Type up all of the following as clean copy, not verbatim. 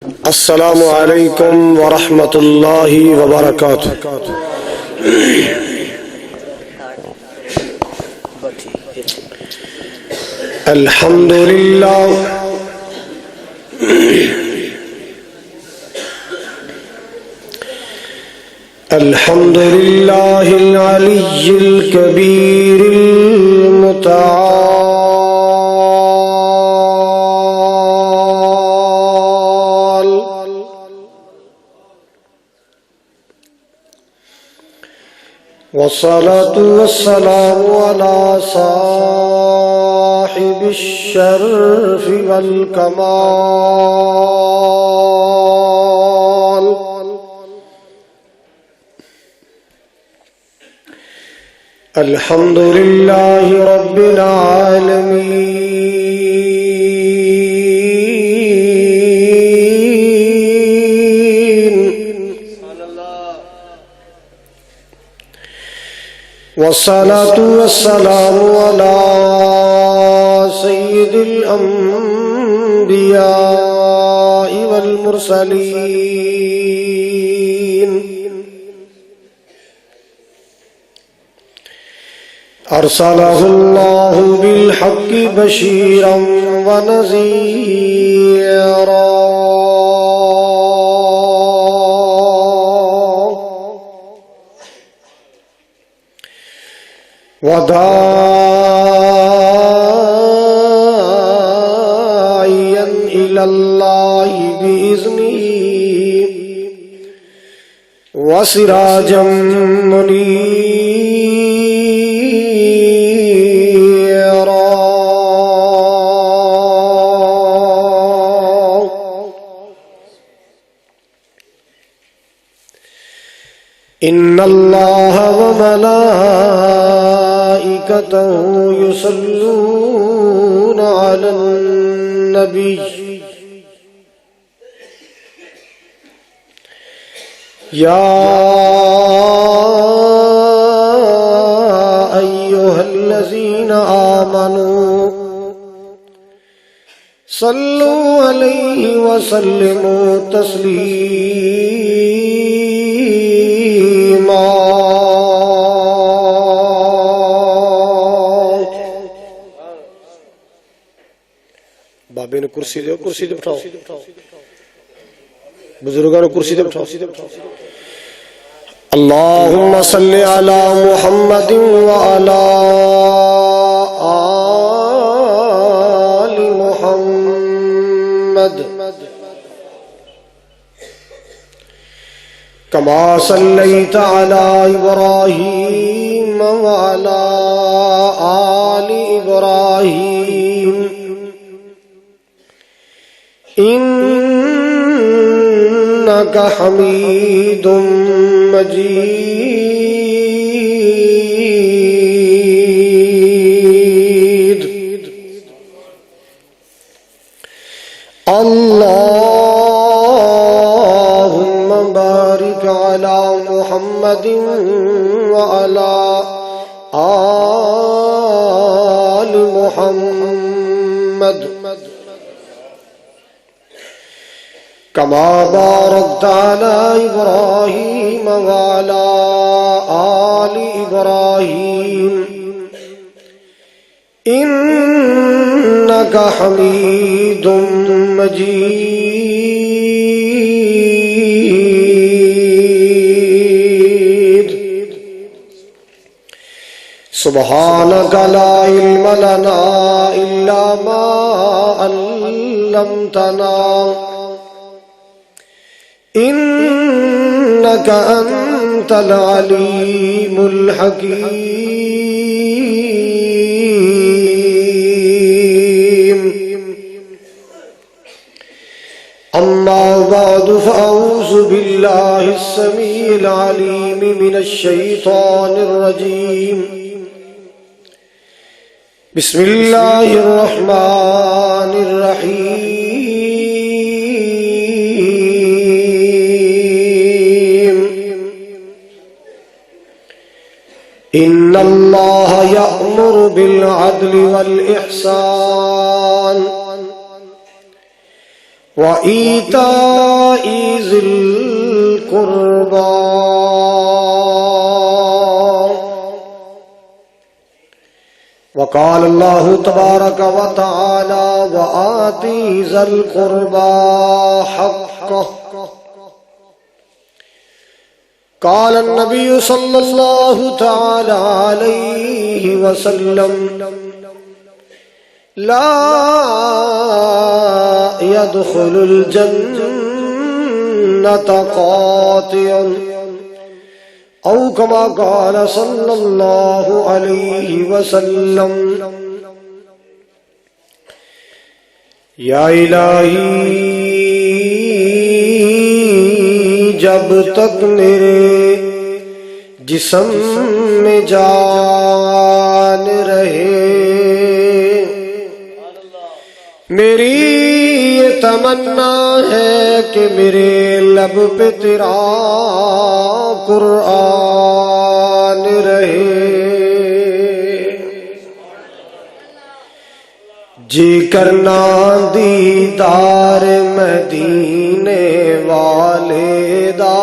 السلام علیکم ورحمۃ اللہ وبرکاتہ۔ الحمد للہ الحمد للہ العلی الکبیر المتعال، والصلاة والسلام على صاحب الشرف والكمال، الحمد لله رب العالمين، والصلاة والسلام على سيد الأنبياء والمرسلين، أرسله الله بالحق بشيرا ونذيرا، وداعيا إلى الله بإذنه، وسراجا منيرا، إن الله وملائكته يصلون على النبي، يا أيها الذين آمنوا صلوا عليه وسلموا تسليما۔ بابے نے کرسی دے، کرسی دے بٹھاؤ، بزرگوں نے کرسی دے بٹھاؤ۔ اللہم صل علی محمد وعلی آل محمد کما صلیت علی ابراہیم وعلی آل ابراہیم إنك حميد مجيد، اللهم بارك على محمد وعلى آل محمد كما باركت على إبراهيم وعلى آل إبراهيم إنك حميد مجيد، سبحانك لا علم لنا إلا ما علمتنا إنك أنت العليم الحكيم، أما بعد فأعوذ بالله السميع العليم من الشيطان الرجيم، بسم الله الرحمن الرحيم، إن الله يأمر بالعدل والإحسان وَإِيتَاءِ ذِي الْقُرْبَى وقال الله تبارك وتعالى وآتِ ذَا الْقُرْبَى حَقَّهُ قال النبي صلى الله تعالى عليه وسلم لا يدخل الجنة قاطع او كما قال صلى الله عليه وسلم یا الہی جب تک میرے جسم میں جان رہے میری یہ تمنا ہے کہ میرے لب پہ تیرا قرآن رہے جی کرنا دیدار مدینے والے دا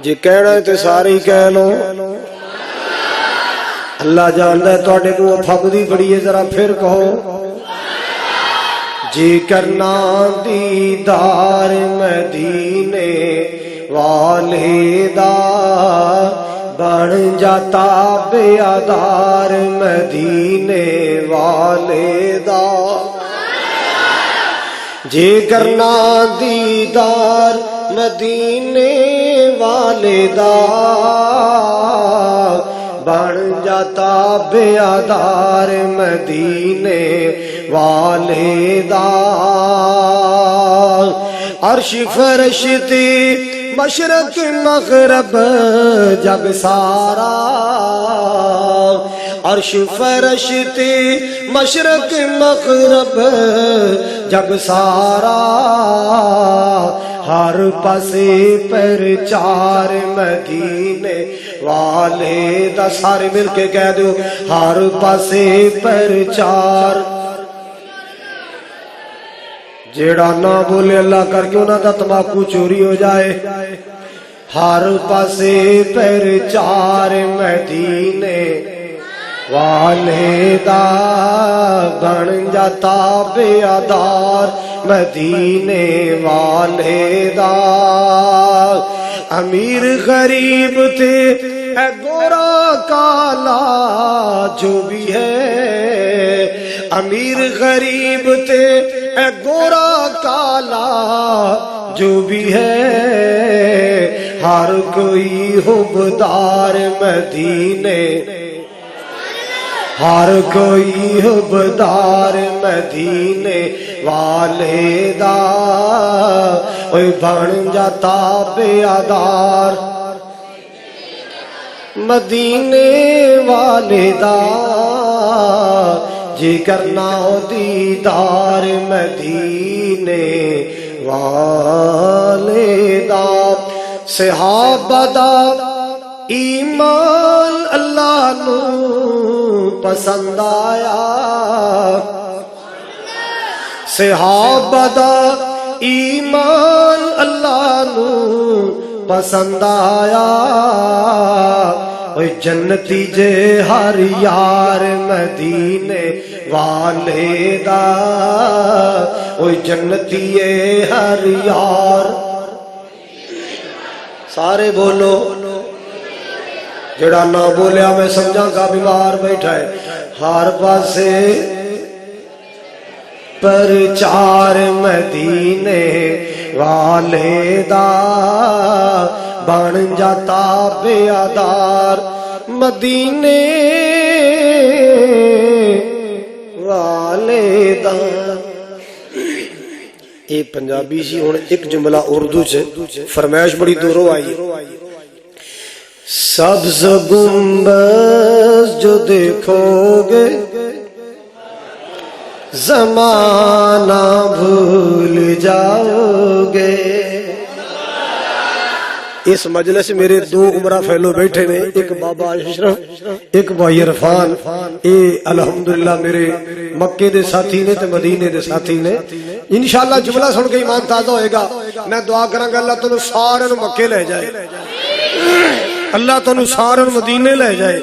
جی کہنا ہے تے سارے ہی کہہ لو اللہ جانتا ہے تواڈے منہ پھبدی بڑی ہے ذرا پھر کہو جی کرنا دیدار مدینے والے دا بن جاتا بیادار مدینے والے دا جی کرنا دیدار مدینے والے دا بن جاتا بیادار مدینے والے دا عرش فرش تے مشرق مغرب جگ سارا عرش فرش تے مشرق مغرب جگ سارا ہر پاسے پر چار مدینے والے دا سارے مل کے کہہ دو ہر پاسے پر چار جیڑا نہ بولے اللہ کر کے انہاں دا تماکو چوری ہو جائے ہر پاسے پر چار مدینے والے دا بن جاتا بیادار مدینے والے دا امیر غریب تھے اے گورا کالا جو بھی ہے امیر غریب تھے اے گورا کالا جو بھی ہے ہر کوئی حبدار مدینے ہر کوئی حبدار مدینے والے دا اوے بن جاتا بیادار مدینے والے دا جی کرنا دیدار مدینے والے دا صحابہ دا ایمان اللہ نو پسند آیا صحابہ دا ایمان اللہ نو پسند آیا اوے جنتی جے ہر یار مدینے والے دا اوے جنتی اے ہر یار سارے بولو جڑا نہ بولیا میں سمجھا کا بیمار بیٹھا ہے ہر پاسے پر چار مدینے والے دا بن جاتا بیادار مدینے والے دا یہ پنجابی سی ہوں ایک جملہ اردو چ فرمائش بڑی دوروں آئی سبز گنبد جو دیکھو گے زمانہ بھول جاؤ گے اس مجلس میرے دو عمرہ فیلو بیٹھے نے، ایک بابا اشرف، ایک بھائی عرفان، اے الحمدللہ میرے مکے دے ساتھی نے تے مدینے دے ساتھی نے۔ انشاءاللہ جملہ سن کے ایمان تازہ ہوئے گا۔ میں دعا کراں گا اللہ تعالیٰ سارے نو مکے لے جائے، اللہ تعالیٰ سارے نو مدینے لے جائے،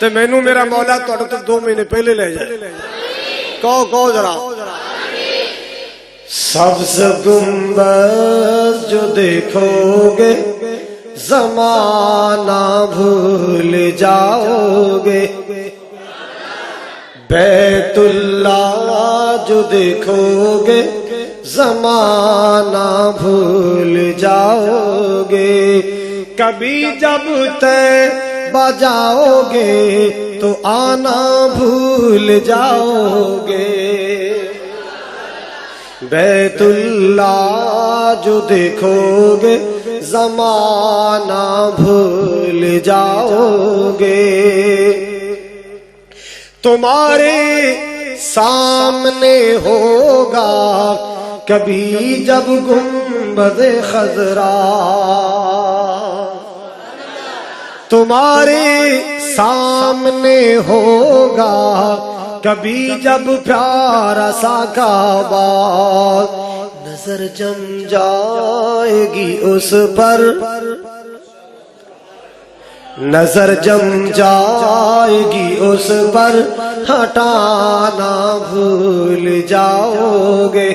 تے مینوں میرا مولا تہاڈے تو 2 مہینے پہلے لے جائے۔ کہو ذرا۔ سبز گنبد جو دیکھو گے زمانہ بھول جاؤ گے، بیت اللہ جو دیکھو گے زمانہ بھول جاؤ گے، کبھی جب طیبہ جاؤ گے تو آنا بھول جاؤ گے، بیت اللہ جو دیکھو گے زمانہ بھول جاؤ گے، تمہارے سامنے ہوگا کبھی جب گنبد خضرا، تمہارے سامنے ہوگا کبھی جب پیارا سا کعبہ، نظر جم جائے گی اس پر، نظر جم جائے گی اس پر، ہٹانا بھول جاؤ گے،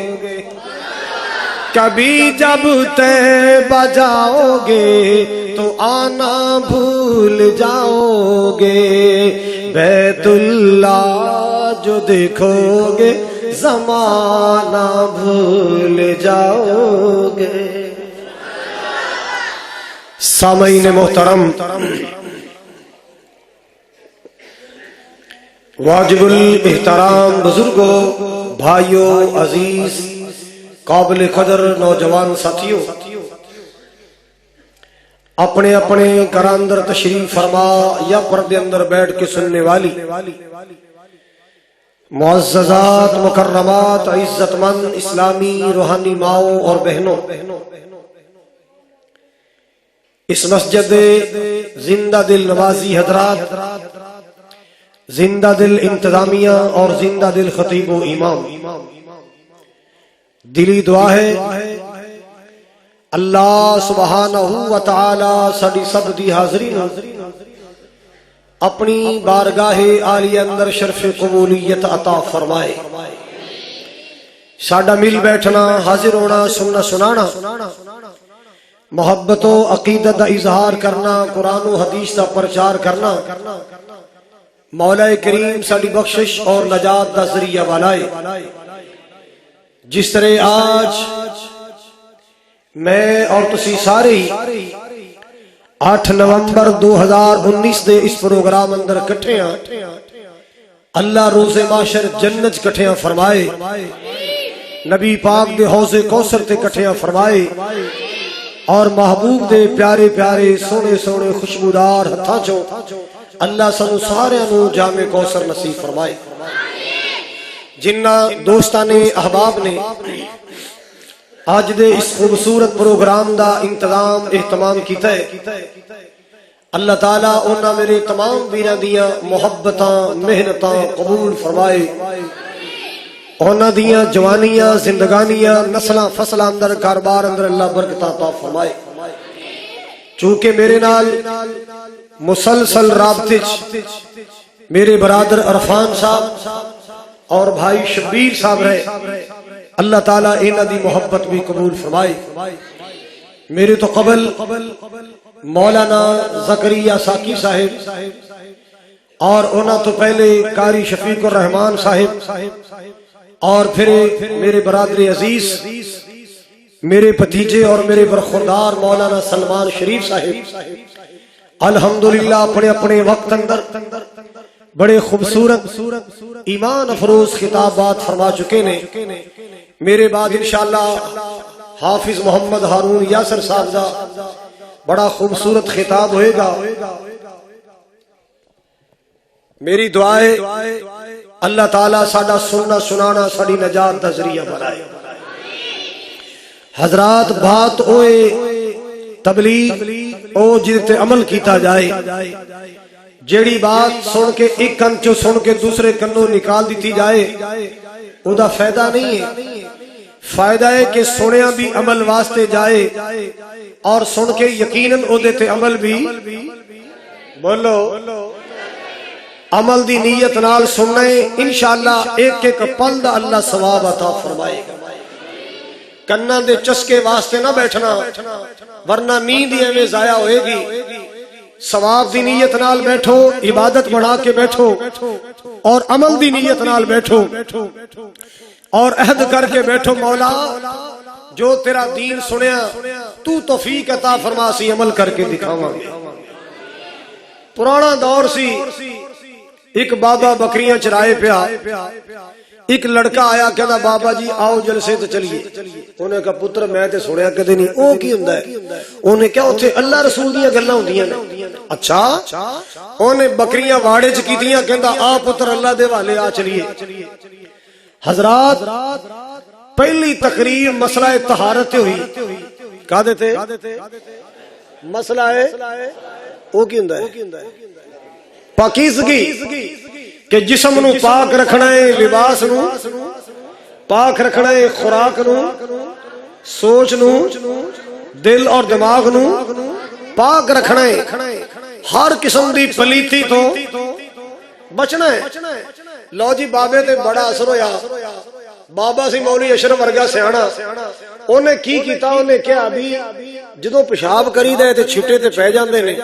کبھی جب طیبہ جاؤ گے تو آنا بھول جاؤ گے، بیت اللہ جو دیکھو گے زمانہ بھول جاؤ گے۔ سامعین محترم، واجب الاحترام بزرگوں، بھائیوں، عزیز، قابل قدر نوجوان ساتھیوں، اپنے اپنے گھراں اندر تشریف فرما یا پردے اندر بیٹھ کے سننے والی معززات، مکرمات، عزت مند اسلامی روحانی ماؤں اور بہنوں، اس مسجد زندہ دل نوازی حضرات، زندہ دل انتظامیہ اور زندہ دل خطیب و امام، دلی دعا ہے اللہ سبحانہ و تعالی ساڈی سب دی حاضری نو اپنی بارگاہ عالی اندر شرف قبولیت عطا فرمائے۔ ساڈا مل بیٹھنا، حاضر ہونا، سننا سنانا، محبت و عقیدت دا اظہار کرنا، قرآن و حدیث دا پرچار کرنا، مولا کریم ساڈی بخشش اور نجات دا ذریعہ بنائے۔ جس طرح آج میں اور تسی سارے 8 نومبر 2019 دے اس پروگرام اندر کٹھے ہیں، اللہ روز معاشر جنت کٹھے فرمائے، نبی پاک دے حوض کوثر تے کٹھے فرمائے، اور محبوب دے پیارے پیارے سونے سونے خوشبودار ہتھاں چوں اللہ سانو سارے نو جام کوثر نصیب فرمائے۔ جنہ دوستان احباب نے آج دے اس خوبصورت پروگرام دا انتظام اہتمام کیتا ہے، اللہ تعالیٰ انہاں میرے تمام ویراں دیاں محبتاں محنتاں قبول فرمائے، انہاں دیاں جوانیاں زندگانیاں نسلاں فصلاں اندر کاروبار اندر اللہ برکتاں عطا فرمائے۔ چونکہ میرے نال مسلسل رابطے میرے برادر عرفان صاحب اور بھائی شبیر صاحب رہے، اللہ تعالیٰ انہاں دی محبت بھی قبول فرمائے۔ میرے تو قبل مولانا زکریا ساکی صاحب اور انہاں تو پہلے قاری شفیق الرحمان صاحب اور پھر میرے برادر عزیز میرے بھتیجے اور میرے برخوردار مولانا سلمان شریف صاحب الحمدللہ اپنے اپنے وقت اندر بڑے خوبصورت ایمان افروز خطابات فرما چکے نے۔ میرے بعد انشاءاللہ حافظ محمد ہارون یاسر صاحب دا بڑا خوبصورت خطاب ہوئے گا۔ میری دعا ہے اللہ تعالیٰ ساڈا سننا سنانا ساڈی نجات دا ذریعہ بنائے۔ حضرات بات ہوئے تبلیغ او جدے عمل کیتا جائے، جیڑی بات سن کے ایک کن چو سن کے دوسرے کنوں نکال دیتی جائے او دا فائدہ نہیں ہے۔ فائدہ ہے کہ سنیا بھی عمل واسطے جائے اور سن کے یقیناً او دے تے عمل بھی بولو عمل دی نیت نال سننے انشاءاللہ ایک ایک پل دا اللہ ثواب عطا فرمائے گا۔ کناں دے چسکے واسطے نہ بیٹھنا ورنہ نیند ایویں ضائع ہوئے گی۔ ثواب دی نیت نال بیٹھو، عبادت بڑھا کے بیٹھو اور عمل دی نیت نال بیٹھو اور عہد کر کے بیٹھو، مولا جو تیرا دین سنیا تو توفیق عطا فرما سی عمل کر کے دکھاواں۔ پرانا دور سی، ایک بابا بکریاں چرائے پیا، ایک لڑکا آیا کہنا بابا جی آؤ جلسے تے چلیے۔ انہیں کہا پتر میں تے سنیا کدے نہیں، او کی ہوندا ہے؟ انہیں کہا اوتھے اللہ رسول دیاں گلاں ہوندیاں نے۔ اچھا، انہیں بکریاں واڑے چ کیتیاں، کہندا آ پتر اللہ دے والے آ چلیے۔ حضرات پہلی تقریر مسئلہ طہارت ہوئی، کہا دیتے مسئلہ ہے او کی ہوندا ہے پاکیزگی، کہ جسم نو پاک رکھنا ہے، لباس نو پاک رکھنا ہے، خوراک نو، سوچ نو، دل اور دماغ نو پاک رکھنا ہے، ہر قسم دی پلیتی تو بچنا ہے۔ لو جی بابے تے بڑا اثر ہویا، بابا سی مولوی اشرف ورگا سیاںا، انہیں کی کیتا، انہیں کیا بھی جدوں پیشاب کری دے تے چھٹے تے پہ جاندے نے،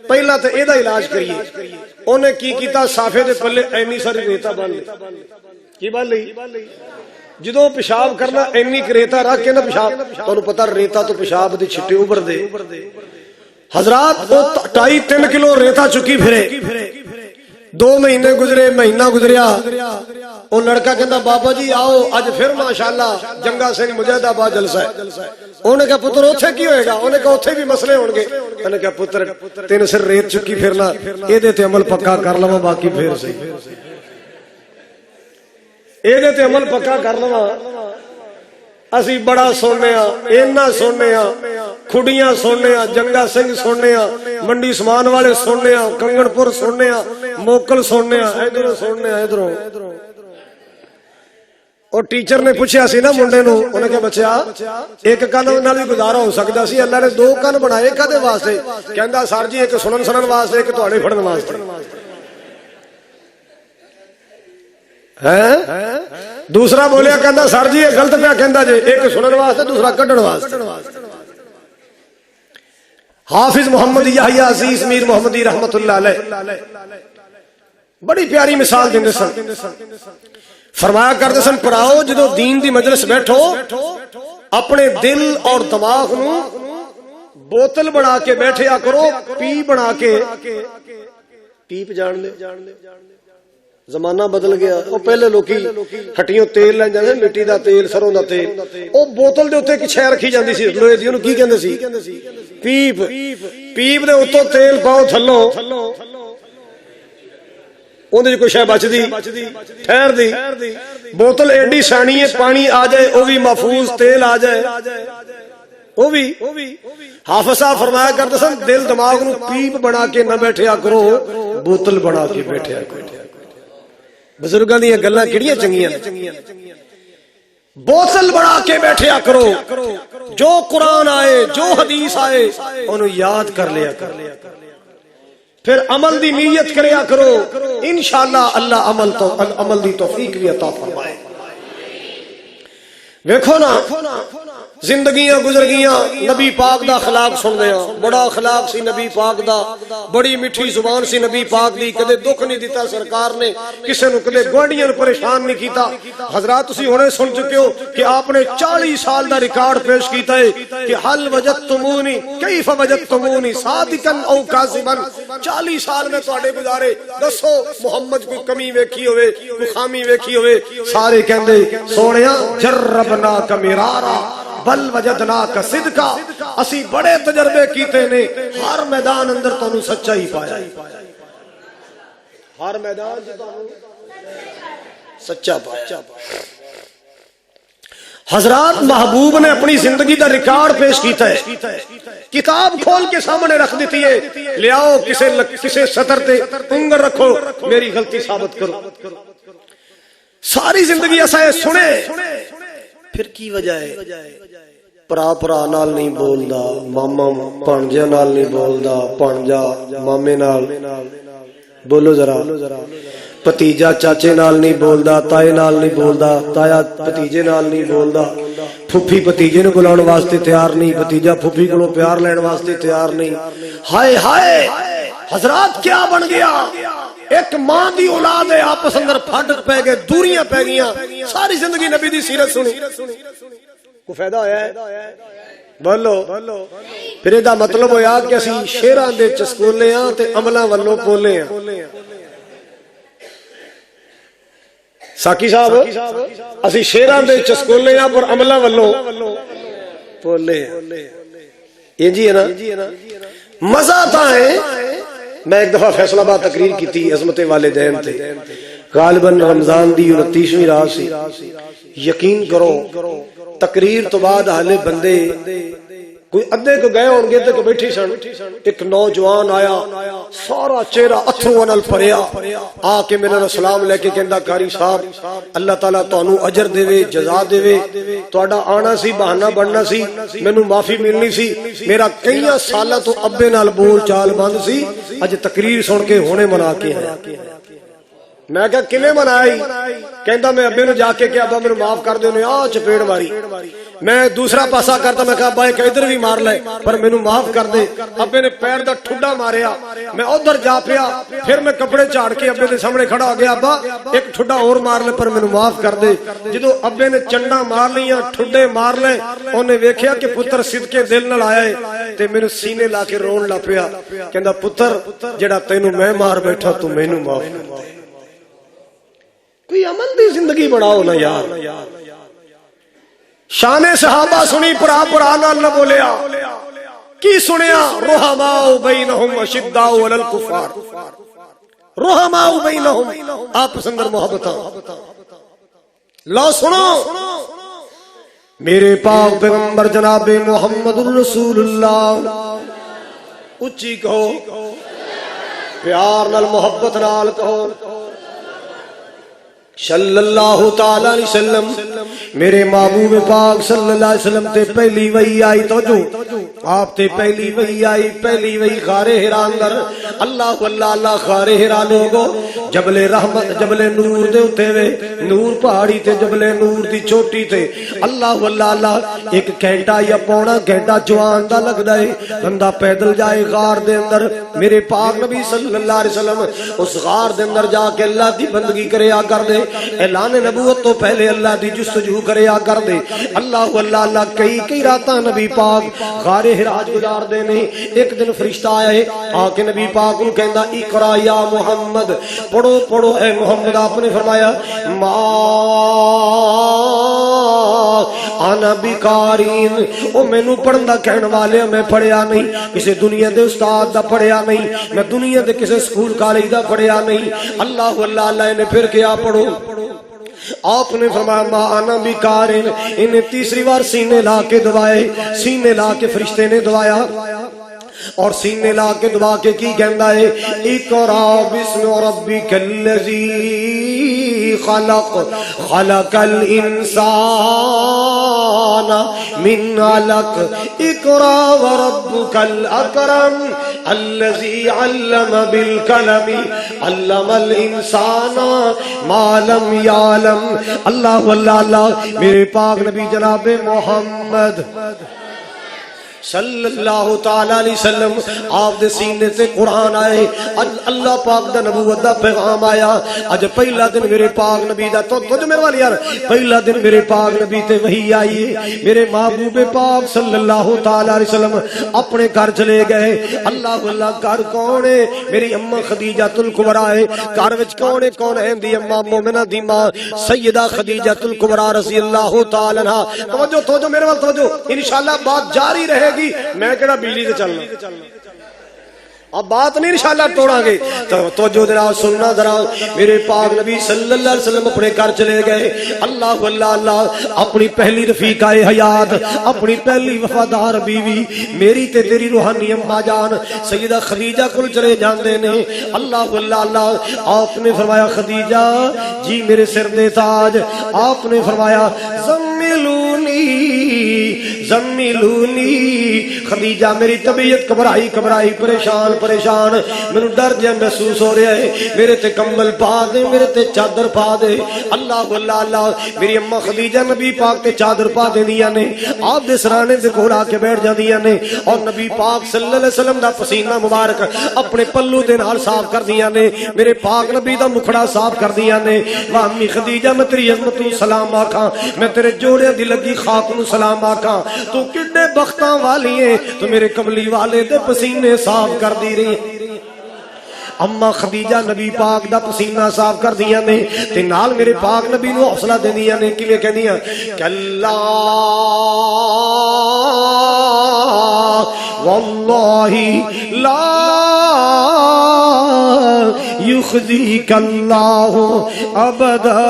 پہلا تے اے دا علاج کریے۔ انہیں کی کیتا، صافے دے پلے اینی ساری ریتا بن لی، کی بن لی؟ جدوں پیشاب کرنا اینی ریتا رکھ کے نا پیشاب، انہوں پتہ ریتا تو پیشاب دے چھٹے اوپر دے۔ حضرات وہ 2.5-3 کلو ریتا چکی پھرے، 2 مہینے گزرے، مہینہ گزریا، وہ لڑکا کہندا بابا جی آؤ اج پھر ماشاءاللہ جنگا سنگھ مجاہد آباد جلسہ ہے۔ انہوں نے کہا پتر اوتھے کی ہوئے گا؟ انہوں نے کہا اوتھے بھی مسئلے ہون گے۔ انہوں نے کہا پتر تین سر ریت چکی پھرنا، اے دے تے عمل پکا کر لواں، باقی پھر صحیح، اے دے تے عمل پکا کر لواں۔ اسی بڑا سننے ہاں، اینا سننے ہاں، کھڑیاں سننے ہاں، جنگا سنگھ سننے ہاں، منڈی سمان والے سننے ہاں، کنگن پور سننے ہاں، موکل سننے ہاں، ادھروں سننے ہاں، ادھروں۔ اور ٹیچر نے پوچھا سی نا منڈے نو، انہیں کہا بچیا ایک کن نال بھی گزارا ہو سکتا سی، اللہ نے 2 کن بنائے کدے واسطے؟ کہندا سر جی ایک سنن واسطے، ایک تہاڈے پھڑن واسطے۔ دوسرا بولیا کہندا سر جی یہ غلط پیا کہندا جے، ایک سنن واسطے دوسرا کڈن واسطے۔ حافظ محمد یحییٰ عزیز میر محمدی رحمت اللہ علیہ بڑی پیاری مثال دیندے سن، فرمایا کرتے سن پراؤ جدو دین دی مجلس بیٹھو اپنے دل اور دماغ نو بوتل بنا کے بیٹھیا کرو، پی بنا کے، پیپ جان دے، زمانہ بدل گیا۔ وہ پہلے لوکی ہٹیوں تیل لے جاندے، مٹی دا تیل، سروں دا تیل، او بوتل دے اوتے کچھ رکھی جاندی سی لوہے دی، اونوں کی کہندے سی؟ پیپ۔ پیپ دے اوتوں تیل پاؤ تھلوں، اندر کوئی شے بچ دی ٹھہر دی، بوتل ایڈی سانی ہے، پانی آ جائے وہ بھی محفوظ، تیل آ جائے وہ بھی۔ حافظ صاحب فرمایا کرتے سن دل دماغ نو پیپ بنا کے نہ بیٹھیا کرو، بوتل بنا کے بیٹھیا کرو۔ بزرگاں دی گلاں کیڑیاں چنگیاں نے، بوتل بنا کے بیٹھیا کرو، جو قرآن آئے جو حدیث آئے انہوں یاد کر لیا کرو، پھر عمل دی نیت کریا کرو، انشاءاللہ اللہ عمل دی توفیق بھی عطا فرمائے۔ ویکھو نا زندگیاں گزر گیاں، نبی پاک دا اخلاق سن دیا، بڑا اخلاق سی نبی پاک دا، بڑی میٹھی زبان سی نبی پاک دی، کدے دکھ نہیں دیتا سرکار نے، کسے نو کدے گوانڈیاں نو پریشان نہیں کیتا۔ حضرات تسی ہونے سن چکے ہو کہ آپ نے 40 سال دا ریکارڈ پیش کیتا ہے کہ حل وجدتمونی کیف وجدتمونی صادقا او کاذبا، 40 سال میں تواڈے گزارے، دسو محمد کوئی کمی ویکھی ہوئے، کوئی خامی ویکھی ہوئے؟ سارے کہندے سونیا جربناک مرارا بل وجدناک صدقا، اسی بڑے تجربے کیتے نے، ہر میدان اندر تانوں سچائی پایا، ہر میدان تانوں سچا پایا۔ حضرات محبوب نے اپنی زندگی کا ریکارڈ پیش کیتا ہے، کتاب کھول کے سامنے رکھ دیتی ہے، لے آؤ کسے سطر تے انگل رکھو، میری غلطی ثابت کرو۔ ساری زندگی ایسا ہے سنے، پھر کی وجہ ہے؟ پرا نال نہیں بولدا، ماما بھانجے نال نہیں بولدا، بھانجا مامے نال، بولو ذرا، بھتیجا چاچے نال نہیں بولدا، تائے نال نہیں بولدا، تایا بھتیجے نال نہیں بولدا، پھپھی بھتیجے نو بلاؤن واسطے تیار نہیں، بھتیجا پھپھی کولوں پیار لین واسطے تیار نہیں۔ ہائے ہائے حضرات کیا بن گیا؟ ایک ماں دی اولاد ہے، آپس اندر پھاٹک پہ گئے، دوریاں پہ گئیاں، ساری زندگی نبی دی سیرت سنی، کو فائدہ ہویا ہے؟ بولو۔ پھر دا مطلب ہویا کہ اسی شیراں دے چسکولے ہاں تے عملاں والوں پولے ہاں۔ ساکی صاحب اسی شیراں دے چسکولے ہاں پر عملاں والوں پولے ہیں، یہ جی ہے نا؟ مزہ تا ہے۔ میں ایک دفعہ فیصل آباد تقریر کی تھی، عظمت والدین تھے، غالباً رمضان دی 29ویں رات سی۔ یقین کرو تقریر تو بعد حالے بندے کوئی ادھے کو گئے ہوں گے تو بیٹھی سن، ایک نوجوان آیا، سارا چہرہ اتھروں نال بھریا، آ کے میرے نال سلام لے کے کہندا قاری صاحب اللہ تعالیٰ تانوں اجر دے، جزا دے، تہاڈا آنا سی بہانہ بننا سی، مینوں معافی ملنی سی، میرا کئی سالاں تو ابے نال بول چال بند سی، اج تقریر سن کے ہونے منا کے آیا۔ میں کہا کنے منائی؟ کہندا میں ابے نو جا کے کہ ابا میرے معاف کر دے، نے آ چپیڑ ماری۔ میں دوسرا پاسا کرتا، میں کہا ابا ایک ادھر بھی مار لے پر مینوں معاف کر دے۔ ابے نے پیر دا ٹھڈا ماریا، میں ادھر جا پیا، پھر میں کپڑے جھاڑ کے ابے دے سامنے کھڑا ہو گیا، ابا ایک ٹھڈا اور مار لے پر مینوں معاف کر دے۔ جدوں ابے نے چنڈا مار لیاں، ٹھڈے مار لے، اونے ویکھیا کہ پتر صدقے دل نال آیا ہے تے مینوں سینے لا کے رون لگ پیا، کہندا پتر جڑا تینوں میں مار بیٹھا تو مینوں معاف کر دے۔ کوئی عمل دی زندگی بناؤ نا یار۔ شان صحابہ سنی، پرا نال نہ بولیا، کی سنیا؟ رحماء بینہم اشداء علی الکفار، رحماء بینہم، آپس اندر محبتاں۔ لو سنو میرے پاک پیغمبر جناب محمد الرسول اللہ، اچھی کہو، پیار نال محبت نال کہو، صلی اللہ تعالی علیہ وسلم۔ میرے محبوب پاک صلی اللہ علیہ وسلم تے پہلی وحی آئی، توجہ آپ تے پہلی وحی آئی، پہلی وحی غار حرا اندر، اللہ اللہ اللہ غار حرا لوگو جبل رحمت جبل نور دے اتے وے، نور پہاڑی تے جبل نور دی چوٹی تے، اللہ اللہ اللہ ایک گھنٹہ یا پونا گھنٹہ جوان دا لگدا ہے، بندہ پیدل جائے غار دے اندر۔ میرے پاک نبی صلی اللہ علیہ وسلم اس غار دے اندر جا کے اللہ دی بندگی کریا کر دے، اعلان نبوت تو پہلے اللہ دی جستجو کریا کر دے، اللہ اللہ اللہ کئی راتاں نبی پاک غار حرا گزار دے نے۔ ایک دن فرشتہ آیا ہے، آ کے نبی پاک نوں کہندا اقرا یا محمد، پڑھو پڑھو اے محمد۔ آپ نے فرمایا ما انا بقارین، او مینوں پڑھن دا کہن والے میں پڑھیا نہیں، کسے دنیا دے استاد دا پڑھیا نہیں، میں دنیا دے کسے سکول کالج دا پڑھیا نہیں۔ اللہ اللہ اللہ نے پھر کیا پڑھو؟ آپ نے فرمایا ما انا بقارین، انہیں تیسری بار سینے لا کے دعائے، سینے لا کے فرشتے نے دعایا اور سینے لا کے دعا کے کی کہندا ہے اقرا بسم ربک الذی خلق خلق الانسان من علق اقرا وربک الاکرم الذی علم بالقلم علم الانسان ما لم یعلم۔ اللہ اللہ اللہ میرے پاک نبی جناب محمد صلی اللہ تعالی علیہ وسلم، آپ دے سینے سے قرآن آئے، اللہ پاک دا نبوت دا پیغام آیا۔ اج پہلا دن میرے پاک نبی دا تو میرے والی یار پہلا دن میرے پاک نبی تے وحی آئی ہے۔ میرے محبوب پاک صلی اللہ تعالی علیہ وسلم اپنے گھر چلے گئے۔ اللہ اللہ گھر کون ہے؟ میری اماں خدیجہ الکبریٰ ہے۔ گھر وچ کون ہے؟ کون ہے؟ دی اماں مومنہ دی ماں سیدہ خدیجہ الکبریٰ رضی اللہ تعالی عنہا۔ توجہ میرے وال توجہ، انشاءاللہ بات جاری رہے گی، میں کہڑا بجلی سے چلنا۔ اب بات نہیں انشاءاللہ توڑا گے توجہ ذرا سننا ذرا میرے پاک نبی صلی اللہ علیہ وسلم اپنے گھر چلے گئے اللہ اللہ اللہ اپنی پہلی رفیقہ حیات اپنی پہلی وفادار بیوی میری تے تیری روحانی اماں جان سیدہ خدیجہ کل چلے جاندے نے اللہ اللہ اللہ آپ نے فرمایا خدیجہ جی میرے سر دے تاج آپ نے فرمایا زملونی زملونی خدیجہ میری طبیعت گھبرائی پریشان میں ڈر جا محسوس ہو رہا ہے میرے تے کمبل پا دے میرے تے چادر پا دے اللہ اللہ اللہ میری اماں خدیجہ نبی پاک تے چادر پا دے دیا نے آپ دے سرانے دے کول آ کے بیٹھ جاندیاں نے اور نبی پاک صلی اللہ علیہ وسلم دا پسینہ مبارک اپنے پلو دے نال صاف کر دیا نے میرے پاک نبی دا مکھڑا صاف کر دیا نے واہ امی خدیجہ میں تیری عظمت نو سلام آکھاں میں تیرے جوڑے دی لگی خاک نو سلام آکھاں تو کڈے بختاں والی ہے تو میرے کملی والے دے پسینے صاف کر دی رہی اما خدیجہ نبی پاک دا پسینہ صاف کر دیا نے تے نال میرے پاک نبی نو حوصلہ دے دیا نے کہ کہہ دیا کلا واللہ لا یخزیک اللہ ابدا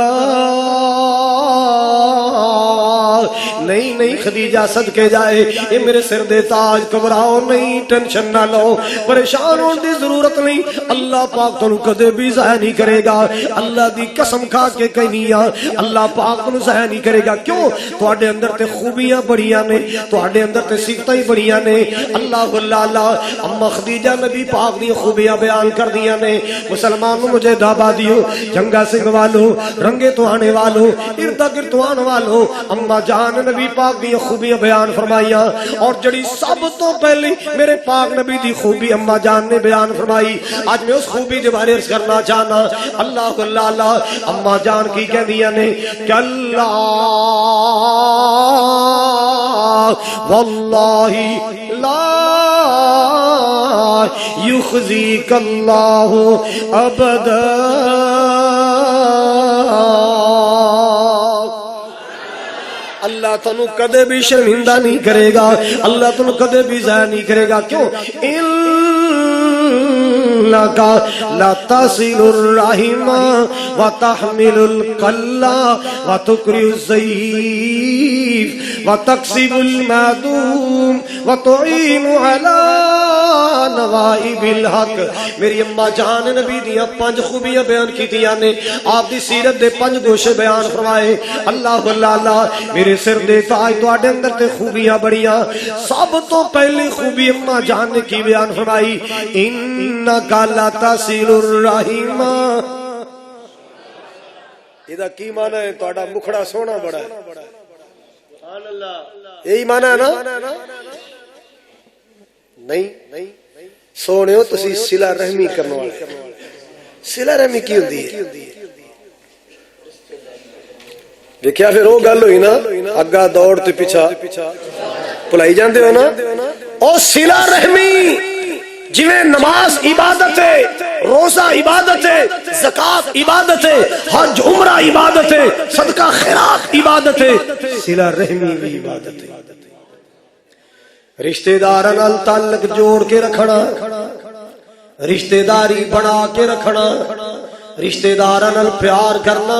نہیں خدیجہ صدقے جائے یہ میرے سر دے تاج گھبراؤ نہیں ٹینشن نہ لو پریشان ہونے دی ضرورت نہیں اللہ پاک تانوں کدے بھی ضائع نہیں کرے گا اللہ دی قسم کھا کے کہنی اللہ پاک تانوں ضائع نہیں کرے گا کیوں تواڈے اندر تے خوبیاں بڑیاں نے تواڈے اندر تے صفتاں ہی بڑیاں نے اللہ اللہ اللہ اما خدیجہ نبی پاک دی خوبیاں بیان کر دیاں نے مسلمانوں مجھے دعوا دیو جنگا سنگھ والو رنگے تو آنے والو اردا گرد تو آنے والو اما جان نبی پاک دی خوبیاں بیان فرمائیاں اور جڑی سب تو پہلی میرے پاک نبی دی خوبی اما جان نے بیان فرمائی آج میں اس خوبی دے بارے عرض کرنا چاہنا اللہ اللہ اللہ اما جان کی کہہ دیا نے کہ اللہ واللہ لا یخزیک اللہ ابدا اللہ تنو کدے بھی شرمندہ نہیں کرے گا اللہ تنو کدے بھی ضائع نہیں کرے گا کیوں لَكَ لَتَصِلُ الرَّحِمَ وَتَحْمِلُ الْقَلَّ وَتُكْرِهُ الضَّيْفَ وَتَكْسِبُ الْمَعْدُومَ وَتُعِينُ عَلَى نَوَائِبِ الْحَقِّ میری اماں جان نبی دیاں 5 خوبیاں بیان کیتیاں نے آپ دی سیرت دے 5 گوشے بیان فرمائے اللہ اللہ اللہ میرے سر دے تاج تواڈے اندر تے خوبیاں بڑیاں سب تو پہلی خوبی اماں جان نے کی بیان فرمائی انک لتصل الرحیم ادا کی معنی ہے تہاڈا مکھڑا سونا بڑا ہے سبحان اللہ یہی معنی ہے نا نہیں سونےو تسی صلہ رحمی کرنے والے صلہ رحمی کی ہوندی ہے دیکھیا پھر وہ گل ہوئی نا اگا دوڑ تے پیچھا بھلائی جاندے ہو نا او صلہ رحمی جویں نماز عبادت ہے روزہ عبادت ہے زکات عبادت ہے حج عمرہ عبادت ہے صدقہ خیرات عبادت ہے صلہ رحمی بھی عبادت ہے رشتہ داراں نال تعلق جوڑ کے رکھنا رشتہ داری بنا کے رکھنا رشتہ داراں نال پیار کرنا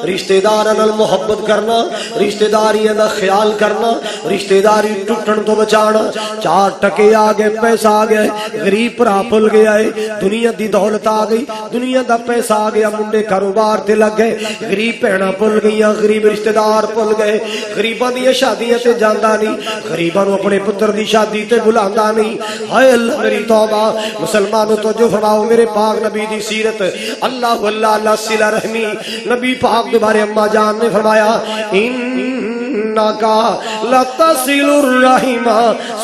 رشتہ داراں نال محبت کرنا رشتہ داریاں دا خیال کرنا رشتہ داری ٹوٹن تو بچانا 4 ٹکے آ گئے پیسہ آ گیا غریب بھرا بھول گیا ہے دنیا دی دولت آ گئی دنیا دا پیسہ آ گیا منڈے کاروبار تے لگ گئے غریب بہناں بھول گئیاں غریب رشتہ دار بھول گئے غریباں دی شادیاں تے جاندا نہیں غریباں نو اپنے پتر دی شادی تے بلاندا نہیں ہائے اللہ میری توبہ مسلمانوں توجہ فرماؤ میرے پاک نبی دی سیرت اللہ اللہ اللہ صلہ رحمی نبی پاک کے بارے اماں جان نے فرمایا انکا لتصل الرحیم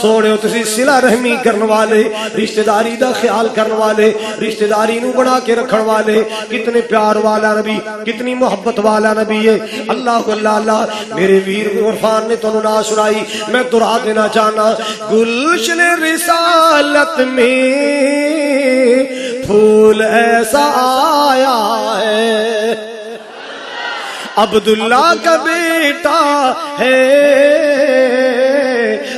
سوڑے تسی صلہ رحمی کرنے والے رشتہ داری دا خیال کرنے والے رشتہ داری نو بنا کے رکھن والے کتنے پیار والا نبی کتنی محبت والا نبی ہے اللہ اللہ اللہ میرے ویر عرفان نے تو نا سنائی میں دعا دینا چاہنا گلشن رسالت میں پھول ایسا آیا ہے عبداللہ کا بیٹا ہے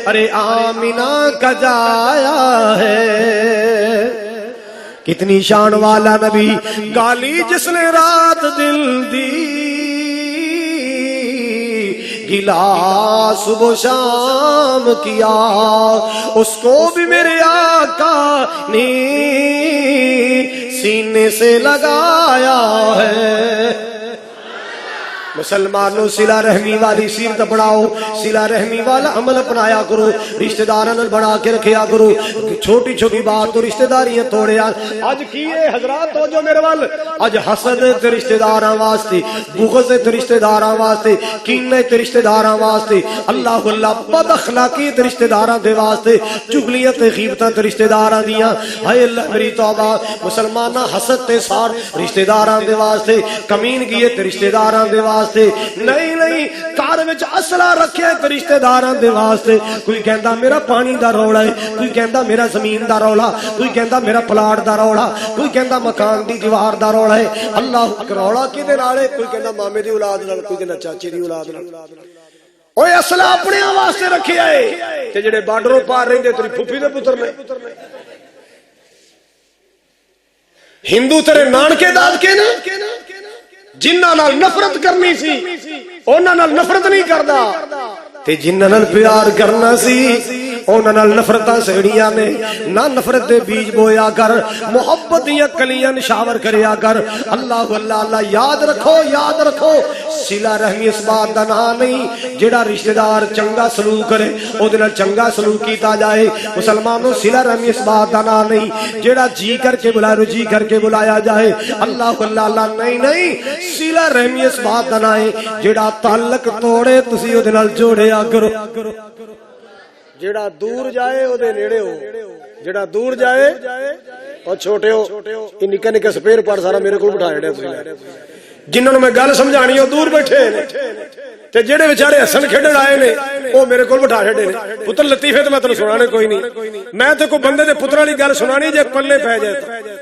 ارے آمینہ کا جایا ہے اتنی شان والا نبی، گالی جس نے رات دل دی، گلا صبح شام کیا، اس کو بھی میرے آقا نے سینے سے لگایا ہے۔ مسلمانوں صلہ رحمی والی سیرت بڑھاؤ، صلہ رحمی والا عمل اپنایا کرو، رشتہ داراں نال بڑھا کے رکھیا کرو، چھوٹی چھوٹی بات تو رشتہ داریاں توڑیا۔ اج کی ہے حضرات تو جو میرے وال اج حسد تے رشتہ داراں واسطے، بغض تے رشتہ داراں واسطے، کینے تے رشتہ داراں واسطے، اللہ اللہ بد اخلاقی تے رشتہ داراں دے واسطے، چغلیاں تے غیبتاں تے رشتہ داراں دیاں، ہائے اللہ میری توبہ۔ مسلماناں حسد تے سار رشتہ داراں دے واسطے، کمینگی تے رشتہ داراں دے واسطے، نہیں نہیں گھر وچ اسلحہ رکھیا تے رشتہ داراں دے واسطے۔ کوئی کہندا میرا پانی دا رولا ہے، کوئی کہندا میرا زمین دا رولا، کوئی کہندا میرا پلاٹ دا رولا، کوئی کہندا مکان دی دیوار دا رولا ہے۔ اللہ رولا کدے نال ہے؟ کوئی کہندا مامے دی اولاد نال، کوئی کہندا چاچے دی اولاد نال۔ اوے اسلحہ اپنے واسطے رکھیا ہے تے جڑے بارڈروں پار رہندے تیری پھپھی دے پتر نے، ہندو تیرے نانکے دادکے نے، جنہاں نال نفرت کرنی سی انہاں نال نفرت نہیں کردا، تے جنہاں نال پیار کرنا سی انہاں نال نفرتاں سڑیاں نے۔ نہ نفرت دے بیج بویا کر، محبت دیاں کلیاں نشاور کریا کر۔ اللہ اللہ اللہ یاد رکھو، یاد رکھو، صلہ رحمی اس بات دا نام نہیں جڑا رشتہ دار چنگا سلوک کرے او دے نال چنگا سلوک کیتا جائے۔ مسلمانوں صلہ رحمی اس بات دا نام نہیں جڑا جی کر کے بلایا جی کر کے بلایا جائے۔ اللہ اللہ اللہ نہیں نہیں، صلہ رحمی اس بات دا نام ہے جڑا تعلق توڑے تسی او دے نال جوڑیا کرو۔ جڑا دور جائے او دے نیڑے ہو، جڑا دور جائے او چھوٹے ہو۔ یہ نکا نکا سپیر پار سارا میرے کو بٹھا چھڑیا تسی، جنہاں نوں میں گل سمجھانی او دور بیٹھے نے، تے جڑے بیچارے ہسن کھیڈن آئے نے او میرے کول بٹھا چھڑے نے۔ پتر لطیفے تے میں تینوں سنانے کوئی نہیں، میں تے کوئی بندے دے پتراں دی گل سنانی جے پلے پے جائے تے۔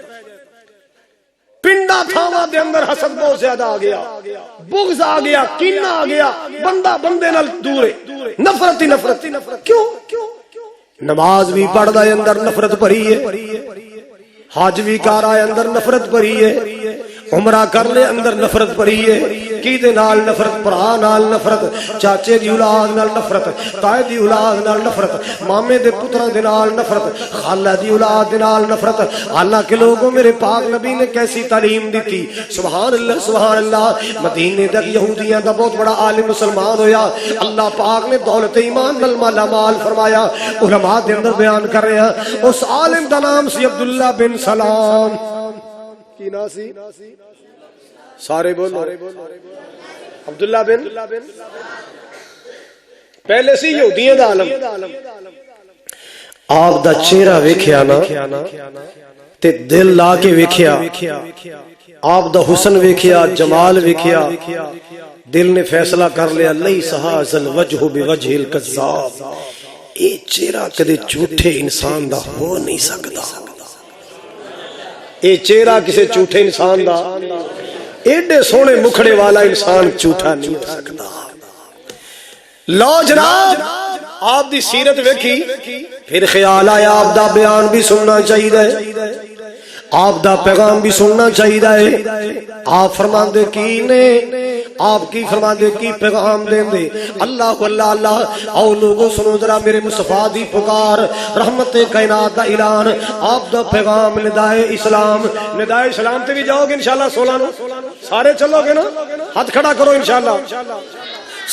پنڈا تھاواں دے اندر حسد بہت زیادہ آ گیا، بغض آ گیا، کینہ آ گیا، بندہ بندے نال دور ہے، نفرت ہی نفرت۔ کیوں؟ نماز بھی پڑھدا ہے اندر نفرت بھری ہے، حج بھی کر آئے اندر نفرت بھری ہے، عمرہ کر لے اندر نفرت بھری ہے۔ کی دے نال نفرت؟ بھرا نال نفرت، چاچے دی اولاد نال نفرت، تائے دی اولاد نال نفرت، مامے دے پتراں دے نال نفرت، خالہ دی اولاد دے نال نفرت۔ حالانکہ لوگوں میرے پاک نبی نے کیسی تعلیم دیتی، سبحان اللہ سبحان اللہ۔ مدینے تک یہودیاں دا بہت بڑا عالم مسلمان ہویا، اللہ پاک نے دولت ایمان نال مالا مال فرمایا۔ علماء دے اندر بیان کر رہے ہیں اس عالم دا نام سی عبداللہ بن سلام۔ کی نا سی؟ سارے بولو، عبداللہ بن، پہلے سی یہودیاں دا عالم۔ آپ دا چہرہ ویکھیا نا تے دل لا کے ویکھیا، آپ دا حسن ویکھیا، جمال ویکھیا، دل نے فیصلہ کر لیا لیس ھذا الوجہ بوجہ الکذاب، اے چہرہ کدے جھوٹے انسان دا ہو نہیں سکدا، اے چہرہ کسے جھوٹے انسان دا، ایڈے سونے مکھڑے والا انسان جھوٹا نہیں ہو سکتا۔ لو جناب آپ دی سیرت ویکھی، پھر خیال آیا آپ دا بیان بھی سننا چاہیے، آپ دا پیغام بھی سننا چاہیے۔ آپ فرماندے کی نے، آپ کی فرماندے کی پیغام دیں دے، اللہ اللہ اللہ۔ او لوگوں سنو ذرا میرے مصطفیٰ دی پکار، رحمت کائنات دا اعلان، آپ دا پیغام ندائے اسلام۔ ندائے اسلام تے بھی جاؤ گے انشاءاللہ 16 نو، سارے چلو گے نا؟ ہاتھ کھڑا کرو انشاءاللہ،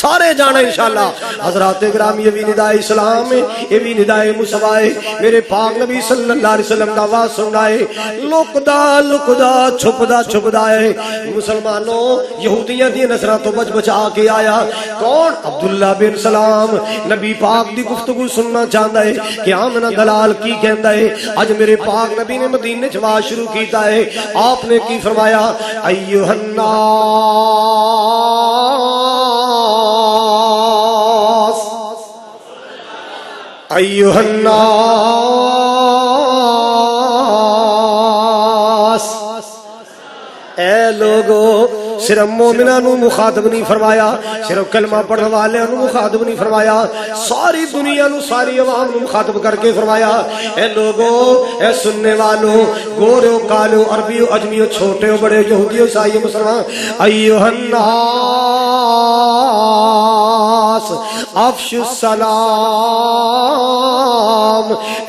سارے جانا انشاءاللہ۔ حضرات گرامی یہ بھی ندائے اسلام ہے، یہ بھی ندائے مصطفیٰ ہے۔ میرے پاک نبی صلی اللہ علیہ وسلم کا آواز سننا ہے، لکدا لکدا چھپدا چھپدا ہے۔ مسلمانوں یہودیاں دی نظراں تو بچ بچا کے آیا کون؟ عبداللہ بن سلام۔ نبی پاک دی گفتگو سننا چاہتا ہے کہ آمنہ دلال کی کہندا ہے۔ اج میرے پاک نبی نے مدینے چ آواز شروع کیتا ہے، آپ نے کی فرمایا؟ ایھا الناس، ایھا الناس، اے لوگو صرف مومناں نو مخاطب نہیں فرمایا، صرف کلمہ پڑھنے والے نو مخاطب نہیں فرمایا، ساری دنیا نو، ساری عوام نو مخاطب کر کے فرمایا اے لوگو، اے سننے والو، گورو کالو، عربیو اجمیو، چھوٹے بڑے، یہودیو عیسائیو مسلمان، ایھا الناس افشوا السلام،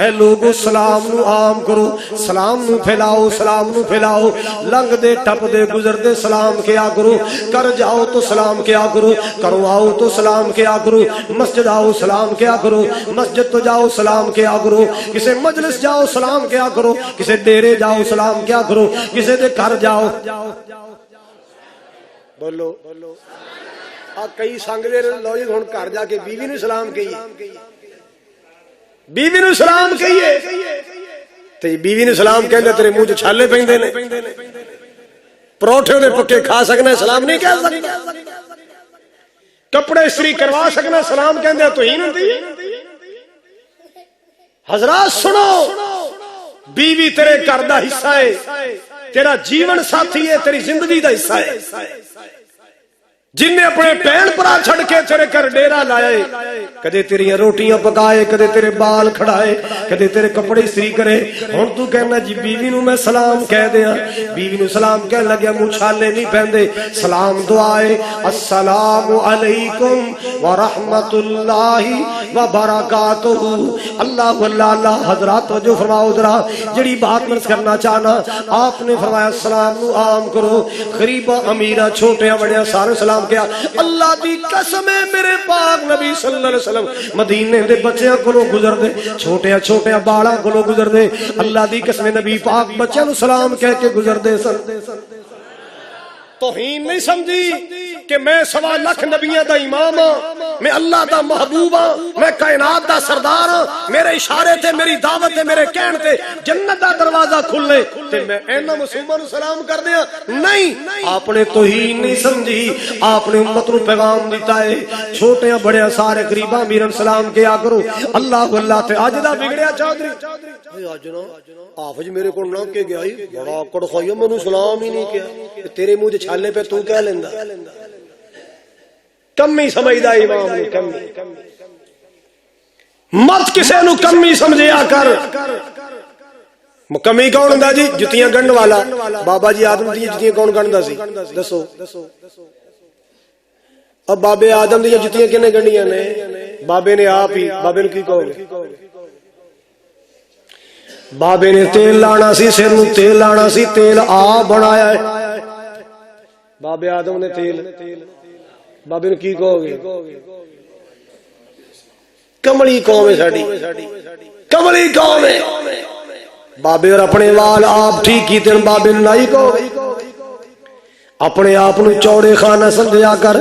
اے لوگو سلام نو عام کرو، سلام نو پھیلاؤ، سلام نو پھیلاؤ، لنگ دے ٹپ دے گزر دے سلام کیا کرو، کر جاؤ تو سلام کیا کرو، کرو آؤ تو سلام کیا کرو، مسجد آؤ سلام کیا کرو، مسجد تو جاؤ سلام کیا کرو، کسی مجلس جاؤ سلام کیا کرو، کسی ڈیرے جاؤ سلام کیا کرو، کسی دے گھر جاؤ، بولو کئی سنگ دے لو جی ہن گھر جا کے بیوی نو سلام کہیے، بیوی نو سلام کہیے تے بیوی نو سلام کہندے تیرے منہ چ چھالے پیندے نے، پروٹھے دے پکے کھا سکنا سلام نہیں کہہ سکتا، کپڑے استری کروا سکنا سلام کہندے توہین ہوندی ہے۔ حضرات سنو، بیوی تیرے گھر دا حصہ ہے، تیرا جیون ساتھی ہے، تیری زندگی دا حصہ ہے، جن نے اپنے بہن برا چھڑ کے تیرے گھر ڈیرا لائے، کدے تیری روٹیاں پکائے، کدے تیرے بال کھڑائے، کدے تیرے کپڑے استری کرے، ہن تو کہنا جی بیوی نو میں سلام کہہ دیاں، بیوی نو سلام کہن لگیا منہ چھالے نہیں پہندے، سلام دعائے السلام علیکم ورحمۃ اللہ وبرکاتہ، اللہ اللہ اللہ۔ حضرات توجہ فرماؤ ذرا، جڑی بات میں کرنا چاہنا، آپ نے فرمایا سلام نو عام کرو، غریباں امیراں چھوٹیاں بڑیاں سارے سلام کیا۔ اللہ دی قسم ہے میرے پاک نبی صلی اللہ علیہ وسلم مدینے دے بچیاں کولوں گزر دے، چھوٹیاں چھوٹیاں بالاں کولوں گزر دے، اللہ دی قسم نبی پاک بچیاں نو سلام کہہ کے گزر دے سن۔ توہین نہیں سمجھی کہ میں 1.25 لاکھ نبیاں دا امام ہاں، میں اللہ دا محبوب ہاں، میں کائنات دا سردار ہاں، میرے اشارے تے میری دعوت تے میرے کہن تے جنت دا دروازہ کھلے تے میں اینا مسلمانوں نو سلام کر دیا؟ نہیں، آپ نے توہین نہیں سمجھی، آپ نے امت نو پیغام دیتا ہے چھوٹیاں بڑیاں سارے غریباں میرن سلام کیا کرو، اللہ اللہ تے اج دا بگڑیا چودھری اج نا حافظ میرے کو نہ کہ گیا بڑا آکڑ خوایا مینوں سلام ہی نہیں کیا، تیرے منہ چھالے پہ تو کہہ لیندا، کمی سمجھدا امام نے، کمی مت کسے نو کمی سمجھیا کر۔ کمی کون ہوندا جی؟ جتیاں گنڈ والا، بابا جی آدم دی جتیاں کون گنڈدا سی دسو؟ اب بابے آدم دی جتیاں کنے گنڈیاں نے؟ بابے نے آپ ہی، بابے نو کی کہو گے؟ بابے نے تیل لانا سی، سر نو تیل لانا سی، تیل آپ بنایا ہے، بابے آدم نے تیل، بابے نے کی کہو گے؟ کملی قوم ہے ساڈی، کملی قوم ہے۔ بابے اور اپنے وال آپ ٹھیک کیتے ہیں، بابے نے نہیں کہو گے؟ اپنے آپ نو چوڑے خانہ سمجھیا کر،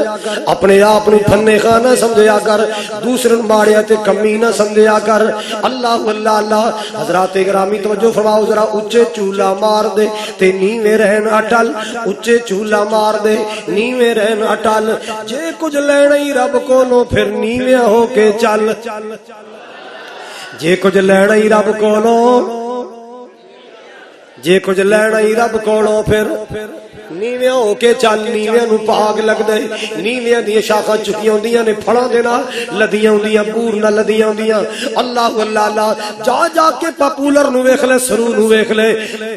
اپنے آپ نو پھنے خانہ سمجھیا کر، دوسرے ماڑیا تے کمی نہ سمجھیا کر، اللہ اللہ اللہ۔ حضرات گرامی توجہ فرماؤ ذرا، اچے چولہا مار دے تے نیویں رہن اٹل، اچے چولہا مار دے نیویں رہن اٹل، جے کچھ لینا ہی رب کولوں پھر نیویں ہو کے چل، جے کچھ لینا ہی رب کولوں، جے کچھ لینا ہی رب کولوں پھر نیویں ہو کے چل، نیویں نو پاگ لگ دے، نیویں دی شاخاں چکیاں ہوندیاں نے پھڑاں دے نال لدیاں ہوندیاں، پور نہ لدیاں ہوندیاں، اللہ اللہ اللہ۔ جا جا کے پاپولر نو ویکھ لے، سرو نو ویکھ لے،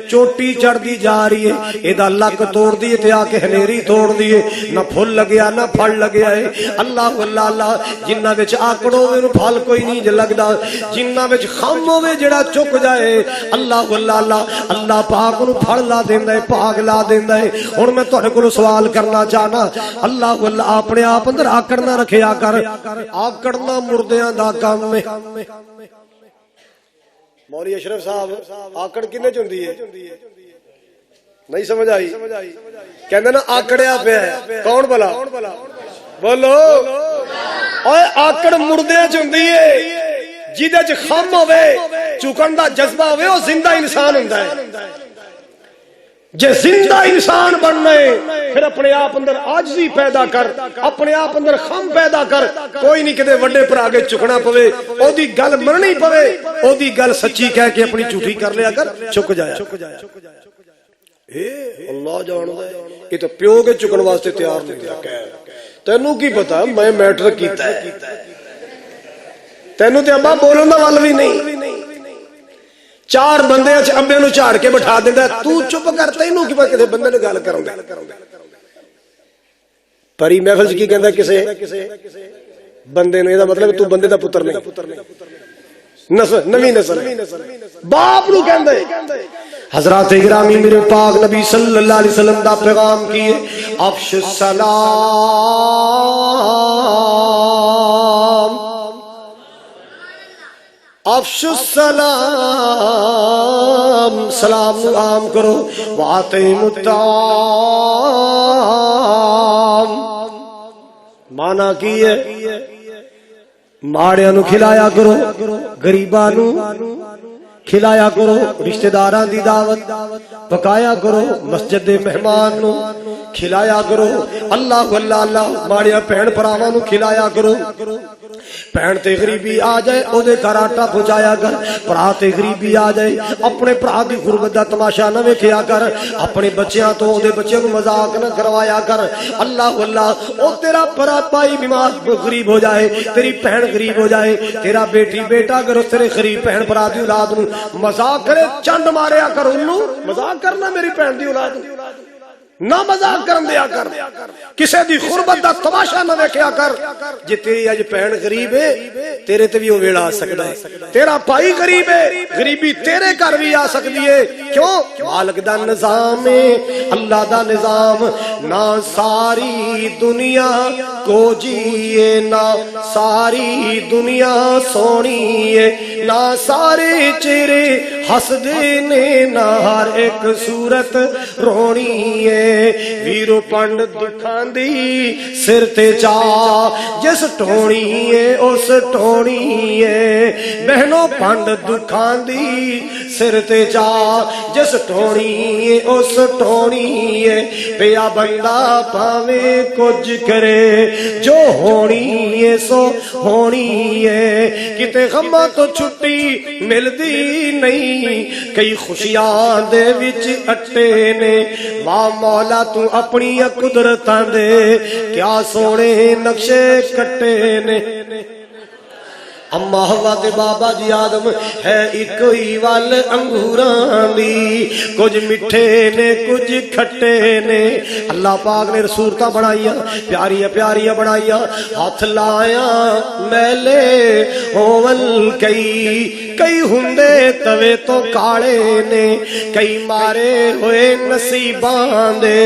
چوٹی چڑھدی جا رہی ہے، ایدا لک توڑ دی تے آ کے ہنیری توڑ دی، نہ پھل لگیا نہ پھل لگیا ہے، اللہ اللہ اللہ۔ جنہاں وچ آکڑ ہوے نو پھل کوئی نہیں ج لگدا، جنہاں وچ خم ہوے جڑا چک جائے، اللہ اللہ اللہ، اللہ پاک نو پھل لا دیندا ہے، پاگ لا دیندا ہے۔ ہن میں تہاڈے کول سوال کرنا چاہنا، اللہ اللہ اپنے آپ اندر آکڑ نہ رکھیا کر، آکڑنا مردیاں دا کام ہے۔ مولوی اشرف صاحب آکڑ کنے چ ہوندی ہے؟ نہیں سمجھ آئی؟ کہندے نا آکڑیا پیا ہے، کون بلا بولو؟ اوے آکڑ مردیاں چ ہوندی ہے، جیدے چ خم ہوے، چکن دا جذبہ ہوے، او زندہ انسان ہوندا ہے۔ جے زندہ انسان بننا ہے پھر اپنے آپ اندر عاجزی پیدا کر، اپنے آپ اندر خم پیدا کر، کوئی نہیں کدے وڈے پر آگے چکنا پوے، او دی گل مننی پوے، او دی گل سچی کہہ کے اپنی جھوٹی کر لیا کر، چک جایا۔ اللہ جاندا ہے یہ تو پیو کے چکن واسطے تیار نہیں رکھا. تینوں کی پتا میں میٹرک کیتا ہے, تینوں تے ابا بولن دا ول بھی نہیں. 4 بندے ابے نو جھاڑ کے بٹھا دیندا, تو چپ کر, تینوں کی پتا کسے بندے نے گل کروں گا. پری محفل کی کہندا کسے بندے نے, یہ مطلب تو بندے دا پتر نہیں, نسل نویں نسل باپ نو کہندا ہے. حضرات گرامی میرے پاک نبی صلی اللہ علیہ وسلم دا پیغام کیے افش السلام, افش السلام, سلام عام کرو. واتم الطعام مانا کی ہے ماڑیاں نو کھلایا کرو, غریباں نو کھلایا کرو, رشتہ داراں دی دعوت پکایا کرو, مسجد دے مہمان نو کھلایا کرو. اللہ اللہ اللہ ماڑیاں بہن بھراواں نو کھلایا کرو. بہن تے غریبی آ جائے او دے گھر آٹا پہنچایا کر, بھرا تے غریبی آ جائے اپنے بھرا دی غربت دا تماشا نہ ویکھیا کر, اپنے بچیاں تو او دے بچیاں نو مذاق نہ کروایا کر. اللہ اللہ او تیرا بھرا بھائی بیمار غریب ہو جائے, تیری بہن غریب ہو جائے, تیرا بیٹی بیٹا اگر اس تیرے غریب بہن بھرا دی اولاد نو مذاق کرے چنڈ ماریا کر, انہوں مذاق کرنا میری بہن دی اولاد نہ مذاق کرن دیا کر, کسے دی غربت دا تماشا نہ ویکھیا کر. جے تیری اج بہن غریب ہے تیرے تے بھی او ویلا آ سکدا ہے, تیرا بھائی غریب ہے غریبی تیرے گھر بھی آ سکدی ہے. کیوں؟ مالک دا نظام ہے, اللہ دا نظام. نہ ساری دنیا کو جیے, نہ ساری دنیا سونی ہے, نہ سارے چہرے ہسدے نے, نہ ہر ایک صورت رونی ہے. ویرو پنڈ دکھاں دی سر تے چا, جس ٹونی ہے اس ٹونی ہے. بہنوں پنڈ دکھاں دی سر تے چا, جس ٹونی ہے اس ٹونی ہے. پیا بندہ پاوے کچھ کرے, جو ہونی ہے سو ہونی ہے. کتے غماں تو چھٹی ملدی نہیں, کئی خوشیاں دے وچ اٹے نے. واہ مولا تو اپنی قدرتاں دے کیا سونے نقشے کٹے نے. اما ہوا تے بابا جی آدم ہے ایک ہی ول انگوراں دی, کچھ میٹھے نے کچھ کھٹے نے. اللہ پاک نے صورتاں بنائیاں پیاریاں پیاریاں بنائیاں, ہاتھ لایا میلے ہون کئی, کئی ہندے توے تو کاڑے نے, کئی مارے ہوئے نصیباں دے,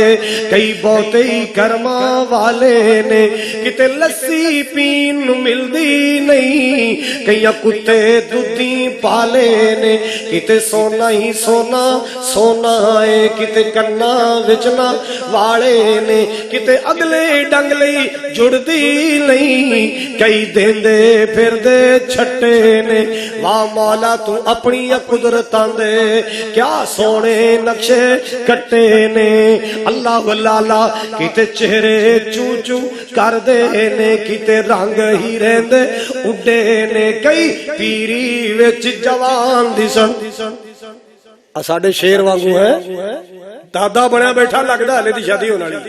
کئی بہتے ہی کرماں والے نے. کتے لسی پین ملدی نہیں, کئی کتے دودھی پالے نے. کتے سونا ہی سونا سونا ہے, کتے کنا وچنا والے نے. کتے اگلے ڈنگلے جڑدی نہیں, کئی دیندے پھر دے چھٹے نے. واہ مولا تو اپنی قدرتاں دے کیا سونے نقشے کٹے نے. اللہ اللہ کتے چہرے چو چو کر دے نے, کتے رنگ ہی رہندے اڈے نے. کئی پیری وچ جوان دسن, ساڈے شیر وانگو ہے دادا بنیا بیٹھا لگدا ہلے دی شادی ہونے والی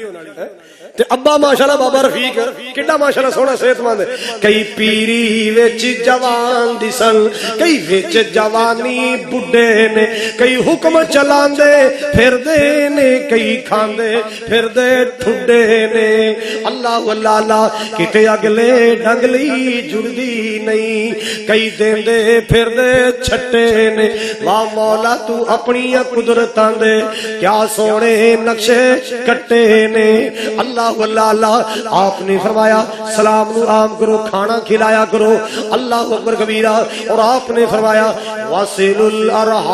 تے ابا ماشاءاللہ بابا رفیق کڈا ماشاءاللہ سونا صحت مند. کئی پیری وچ جوان دسن, کئی وچ جوانی بڈھے نے, کئی حکم چلاندے پھردے نے, کئی کھاندے پھردے ٹھڈے نے. اللہ اللہ اللہ کتے اگلے ڈنگلی جڑدی نہیں, کئی دیندے پھردے چھٹے نے. واہ مولا تو اپنی قدرتاں دے کیا سونے نقشے کٹے نے. اللہ اللہ اللہ آپ نے فرمایا سلام نو عام کرو, کھانا کھلایا کرو. اللہ اکبر کبیرہ. اور آپ نے فرمایا واصل الارحام,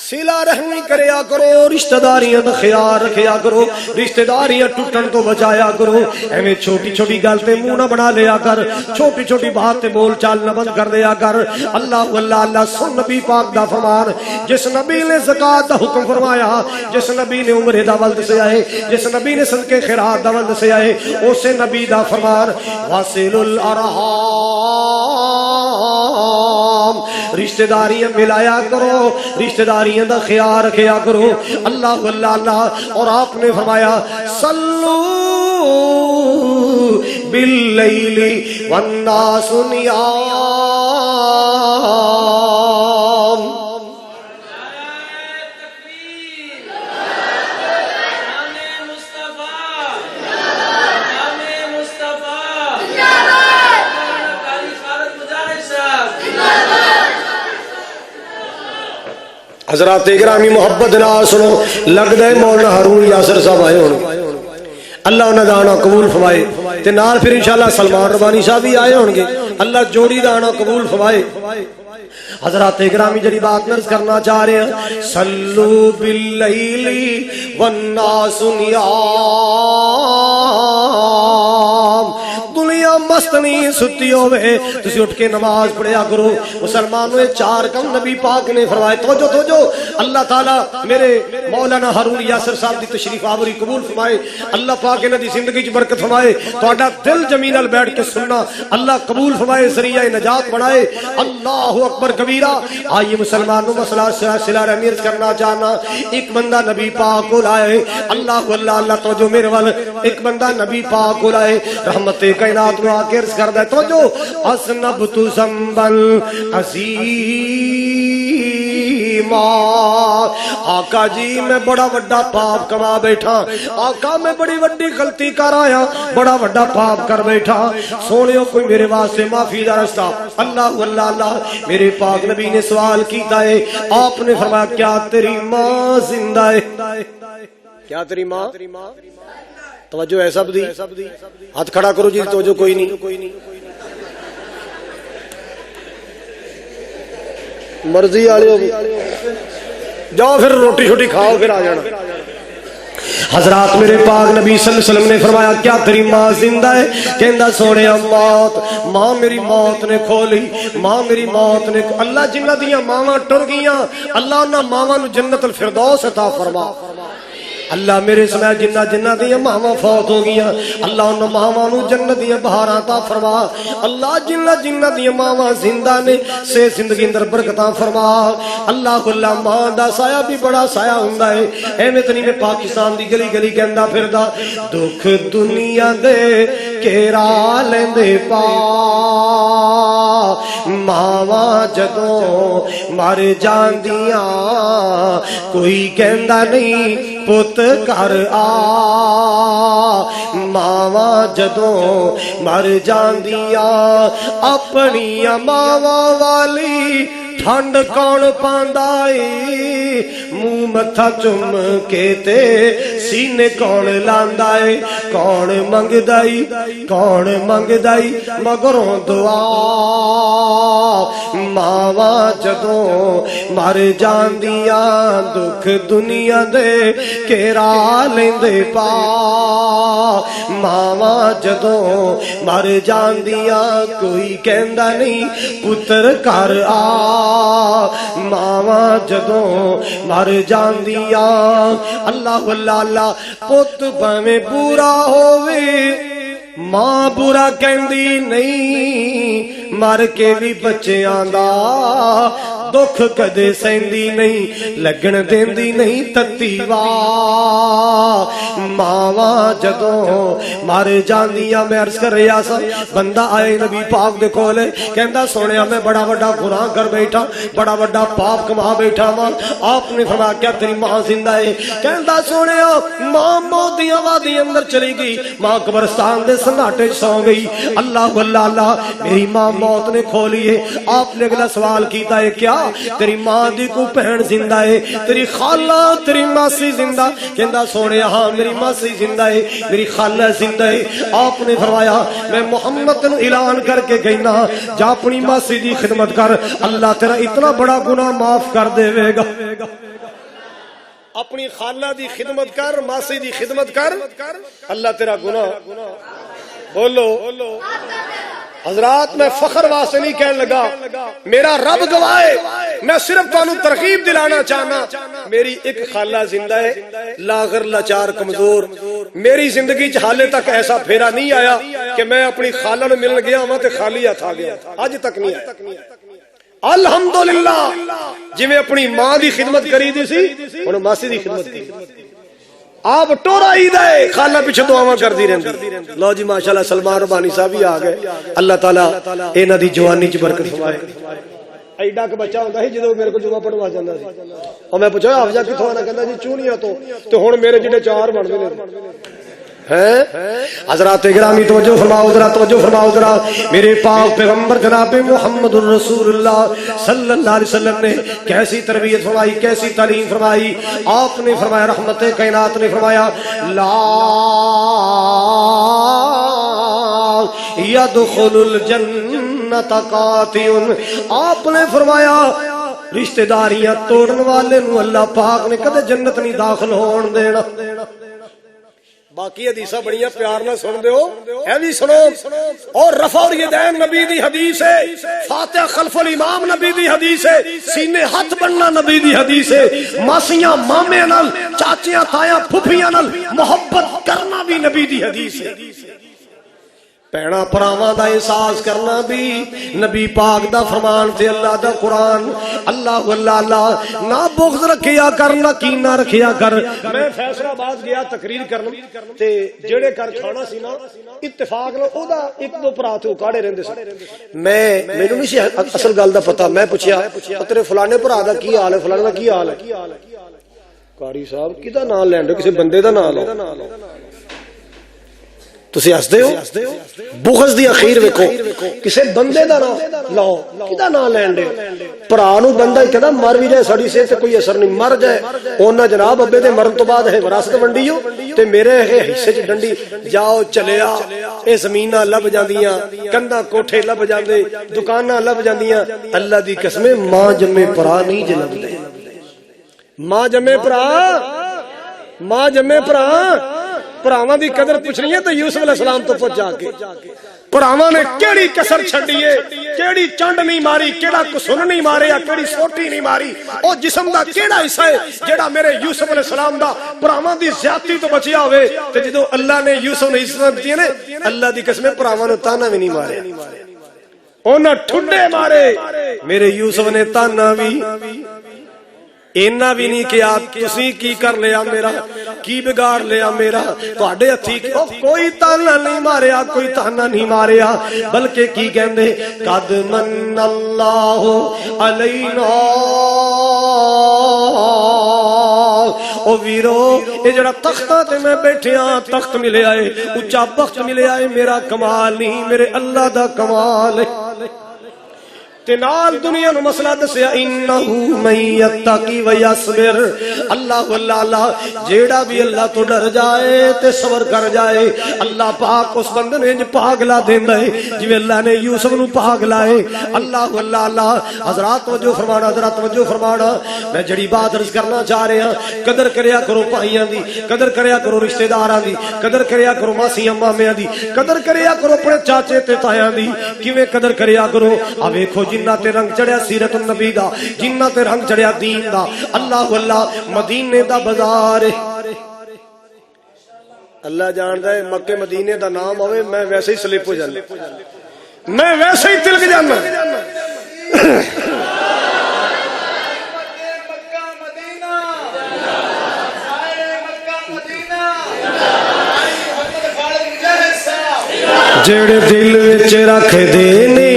سلا رحمی کریا کرو, رشتہ داریاں دا خیال رکھیا کرو, رشتہ داریاں ٹوٹن تو بچایا کرو. ایویں چھوٹی چھوٹی گل تے منہ نہ بنا لیا کر, چھوٹی چھوٹی بات تے بول چال نہ بند کر دیا کر. اللہ اللہ اللہ سن نبی پاک دا فرمان, جس نبی نے زکات دا حکم فرمایا, جس نبی نے عمرے دا ول دسیا ہے, جس نبی نے صدقے خیرات دا ول دسیا ہے, اسے نبی دا فرمان واصل الارحام رشتہ داریاں ملایا کرو، رشتہ داریاں دا خیال رکھیا کرو۔ اللہ اللہ اللہ۔ اور آپ نے فرمایا صلو باللیل والناس نیام۔ حضرات گرامی محبت نال سنو، لگدا ہے مولانا ہارون یاسر صاحب آئے ہون، اللہ انہاں دا آنا قبول فرمائے، تے نال پھر انشاءاللہ سلمان ربانی صاحب بھی آئے ہون گے، اللہ جوڑی دا آنا قبول فرمائے۔ حضرات گرامی جڑی بات نرز کرنا چاہ رہے ہیں، صلو باللیل والناس نیام۔ دنیا مست نہیں ستی ہوئے، تسی اٹھ کے نماز پڑھیا کرو۔ مسلمانوں چار کم نبی پاک نے فرمائے، توجہ اللہ تعالیٰ میرے مولانا ہارون یاسر صاحب دی تشریف آوری قبول فرمائے، اللہ پاک انہاں دی زندگی چ برکت فرمائے، تہاڈا دل جمین نال بیٹھ کے سننا اللہ قبول فرمائے، ذریعہ نجات بنائے۔ اللہ اکبر کبیرہ۔ آئیے مسلمانوں مسئلہ صلہ رحمی عرض کرنا چاہنا، ایک بندہ نبی پاک کو لائے، اللہ اللہ اللہ توجہ میرے وال، ایک بندہ نبی پاک کو لائے، رحمت کائنات میں آ کے عرض کردا ہے، توجہ اسنبت ذنبا عظیما۔ آقا جی میں بڑا وڈا پاپ کما بیٹھا، آقا میں بڑی وڈی غلطی کر آیا، بڑا وڈا پاپ کر بیٹھا، سونیو کوئی میرے واسطے معافی دا رستہ۔ اللہ اللہ اللہ۔ میرے پاک نبی نے سوال کیتا ہے، آپ نے فرمایا کیا تیری ماں زندہ ہے؟ کیا تیری ماں؟ توجہ ہے سب دی، ہاتھ کھڑا کرو جی، توجہ کوئی نہیں، مرضی والے جاؤ پھر روٹی شوٹی کھاؤ پھر آ جانا۔ حضرات میرے پاک نبی صلی اللہ علیہ وسلم نے فرمایا کیا تیری ماں زندہ ہے؟ کہندا سونے موت، ماں میری موت نے کھولی، ماں میری موت نے، اللہ جنہ دیاں ماواں ٹر گیاں اللہ انہاں ماواں نو جنت الفردوس عطا فرما۔ اللہ میرے سمے جنہ جنہ دیاں ماواں فوت ہو گیاں اللہ انہاں ماواں نو جنت دیاں بہاراں عطا فرما۔ اللہ جنہ جنہ دیاں ماواں زندہ نے سے زندگی اندر برکتاں فرما۔ اللہ اللہ ماں دا سایہ بھی بڑا سایہ ہوندا ہے، ایویں تے نہیں میں پاکستان دی گلی گلی کہندا پھردا، دکھ دنیا دے کیرا لیندے پا، ماواں جدوں مر جاندیاں کوئی کہندا نہیں پت گھر آ، ماواں جدوں مر جاندیاں اپنیاں ماواں والی ٹھنڈ کون پاندا اے، منہ متھا چم کے تے سینے کون لاندا اے، کون منگدا اے کون منگدا اے مگروں دعا، ماواں جدوں مر جاندیاں دکھ دنیا دے کیرا لیندے پا، ماواں جدوں مر جاندیاں کوئی کہندا نہیں پتر گھر آ، ماواں جدوں مر جاندیاں اللہ اللہ اللہ۔ پت بھویں برا ہووے ماں برا کہندی نہیں، مر کے بھی بچیاں دا دکھ کدے سہندی نہیں، لگن دیندی نہیں تتی واہ، ماواں جدوں مر جاندیاں۔ میں عرض کر رہا سا بندہ آئے نبی پاک دے کولے کہندا سونیا میں بڑا وڈا گناہ کر بیٹھا، بڑا وڈا پاپ کما بیٹھا ماں۔ آپ نے فرمایا کیا تیری ماں زندہ ہے؟ کہندا سونیا ماں موت دیاں وادیاں اندر چلی گئی، ماں قبرستان دے سناٹے سو گئی۔ اللہ اللہ اللہ میری ماں موت نے کھولی ہے۔ آپ نے اگلا سوال کیتا ہے کیا تیری ماں دی کو بہن زندہ ہے، تیری خالہ تیری ماسی زندہ؟ کہندا سونے ہاں میری ماسی زندہ ہے، میری خالہ زندہ ہے۔ آپ نے فرمایا میں محمد نو اعلان کر کے گئینا جا اپنی ماسی دی خدمت کر، اللہ تیرا اتنا بڑا گناہ معاف کر دے گا۔ اپنی خالہ دی خدمت کر، ماسی دی خدمت کر، اللہ تیرا گناہ بولو۔ حضرات میں فخر واسطے نہیں کہنے لگا، میرا رب گواہ، میں صرف تانوں ترغیب دلانا چاہنا، میری ایک خالہ زندہ ہے لاغر لاچار کمزور، میری زندگی چ حالے تک ایسا پھیرا نہیں آیا کہ میں اپنی خالہ نو ملن گیا ہاں تے خالی ہاتھ آ گیا، اج تک نہیں آیا۔ الحمدللہ جویں اپنی ماں دی خدمت کری دی سی ہن ماسی دی خدمت کی آپ ٹورا ہی دے خالہ پیچھے دعاواں کردی رہندی لو جی ماشاءاللہ سلمان ربانی صاحب ہی آ گئے اللہ تعالیٰ انہاں دی جوانی چ برکت فرمائے ایڈا کہ بچہ ہوندا سی جدوں میرے کو جمعہ پڑھوا جاندا سی اور میں پوچھا حافظہ کتھوں آنا کہندا جی چونیاں تو تے ہن میرے جڑے چار بن گئے ہیں حضرات گرامی توجہ فرماؤ ذرا توجہ فرماؤ ذرا میرے پاک پیغمبر جناب محمد رسول اللہ صلی اللہ علیہ وسلم نے کیسی تربیت فرمائی کیسی تعلیم فرمائی آپ نے فرمایا رحمت کائنات نے فرمایا لا يدخل الجنت قاطع آپ نے فرمایا رشتہ داریاں توڑن والے نو اللہ پاک نے کدے جنت نہیں داخل ہون دینا باقی حدیثاں بڑیاں پیار نہ سن دیو اے بھی سنو اور رفع الیدین نبی دی حدیث ہے فاتحہ خلف الامام نبی دی حدیث ہے سینے ہاتھ بننا نبی دی حدیث ہے ماسیاں مامے نال چاچیاں تایاں پھپھیاں نال محبت کرنا بھی نبی دی حدیث ہے پینا پراواں دا احساس کرنا بھی نبی پاک دا فرمان تے اللہ دا قرآن اللہ اللہ نہ بغض رکھیا کر نہ کینہ رکھیا کر میں فیصلہ آباد گیا تقریر کرنا تے جڑے کر کھانا سی نا اتفاق نال او دا ایک دو بھرا تے کاڑے رہندے سی مینوں نہیں سی اصل گل دا پتہ میں پوچھیا تیرے فلانے بھرا دا کی حال ہے فلانے دا کی حال ہے قاری صاحب کدا نام لینڈے کسی بندے دا نام لو تسی ہسدے ہو بغض دی اخیر ویکھو کسے بندے دا نام لاؤ کدا نام لین دے بھرا نو بندہ کہندا مر بھی جائے ساڈی صحت تے کوئی اثر نہیں مر جائے اونا جناب ابے دے مرن تو بعد ہے وراثت ونڈیو تے میرے حصے چ ڈنڈی جاؤ چلیا اے زمیناں لب جاندیاں کندا کوٹھے لب جاندے دکاناں لب جاندیاں اللہ دی قسم ماں جمے بھرا نہیں جلندے ماں جمے بھرا پراواں دی قدر پوچھنی ہے تو یوسف علیہ السلام تو پہنچ جا کے پراواں نے کیڑی کسر چھڈی ہے کیڑی چنڈ نہیں ماری کیڑا کسن نہیں ماریا کیڑی سوٹی نہیں ماری او جسم دا کیڑا حصہ ہے جیڑا میرے یوسف علیہ السلام دا پراواں دی زیادتی تو بچیا ہوئے تے جدوں اللہ نے یوسف نے عزت دی نے اللہ دی قسم پراواں نو تانا بھی نہیں ماریا انہاں ٹھڈے مارے میرے یوسف نے تانا بھی اینا بھی نہیں کیا تسی کی کر لیا میرا کی بگاڑ لیا میرا تواڈے ہتھی کوئی تانا نہیں ماریا کوئی تانا نہیں ماریا بلکہ کی کہندے قد من اللہ علینا او ویرو اے جڑا تختاں تے میں بیٹھیا تخت ملے آئے اونچا بخت ملے آئے میرا کمال نہیں میرے اللہ دا کمال ہے نال دنیا نو مسئلہ دسیا انہو من یتقی ویصبر اللہ اللہ جیڑا بھی اللہ تو ڈر جائے تے صبر کر جائے اللہ پاک اس بندے نے پاگلا دیندا ہے جویں اللہ نے یوسف نو پاگلا ہے اللہ اللہ حضرات توجہ فرمانا حضرات توجہ فرمانا میں جڑی بات عرض کرنا چاہ رہا ہوں قدر کریا کرو بھائیاں دی قدر کریا کرو رشتہ داراں دی قدر کریا کرو ماسیاں مامیاں دی قدر کریا کرو اپنے چاچے تے تایاں دی کیویں قدر کریا کرو آ ویکھو جنہ تے رنگ چڑھیا سیرت النبی دا جنہ تے رنگ چڑھیا دین دا اللہ اللہ مدینے دا بازار اللہ جاندا ہے مکے مدینے دا نام ہوے میں ویسے ہی سلپ ہو جانا میں ویسے ہی تلک جانا جڑے دل وچ رکھ دے نے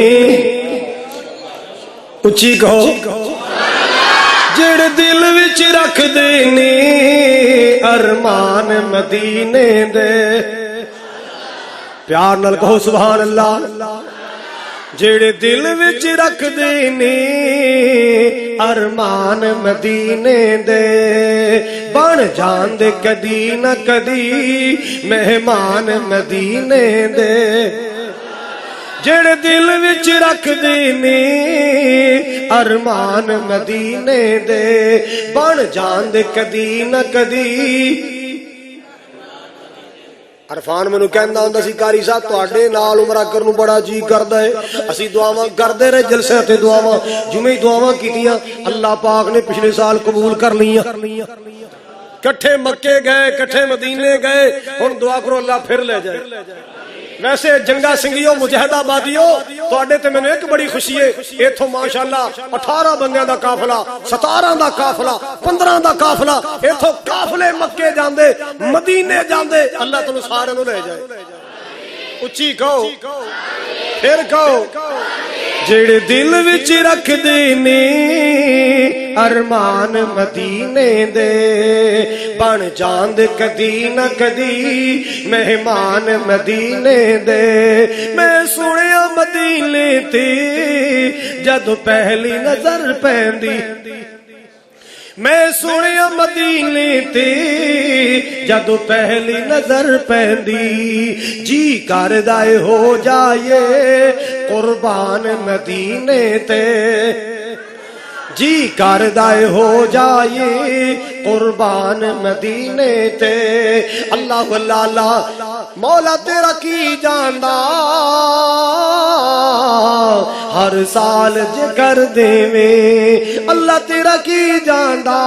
اچھی کہو جڑے دل وچ رکھ دے نے ارمان مدینے دے پیار نال کہو سبحان اللہ جڑے دل وچ رکھ دے نے ارمان مدینے دے بن جان دے کدی نہ کدی مہمان مدینے دے جڑے دل وچ رکھ دے نے ارمان مدینے دے بن جان دے کدی نہ کدی عرفان مینوں کہندا ہوندا سی قاری صاحب تواڈے نال عمرہ کرن نوں بڑا جی کردا ہے اسی دعاواں کردے رہے جلسے تے دعاواں جمعے دعاواں کیتیاں اللہ پاک نے پچھلے سال قبول کر لیاں کٹھے مکے گئے کٹھے مدینے گئے ہن دعا کرو اللہ پھر لے جائے ویسے جنگا سنگیو مجاہد آبادیو تواڈے تے مینوں ایک بڑی خوشی ہے ایتھوں ماشاءاللہ 18 بندیاں دا قافلہ 17 دا قافلہ 15 دا قافلہ ایتھوں قافلے مکے جاندے مدینے جاندے اللہ تانوں سارے نوں لے جائے اچھی کہو پھر کہو جڑے دل وچ رکھ دینے ارمان مدینے دے بن جاند کدی نہ کدی مہمان مدینے دے میں سنیا مدینے تے جد پہلی نظر پیندی میں سنیا مدینے تے جدو پہلی نظر پیندی جی کردا اے ہو جائے قربان مدینے تے جی کردا اے ہو جائے قربان مدینے تے اللہ اللہ مولا تیرا کی جاندا ہر سال جگر دیویں اللہ تیرا کی جاندا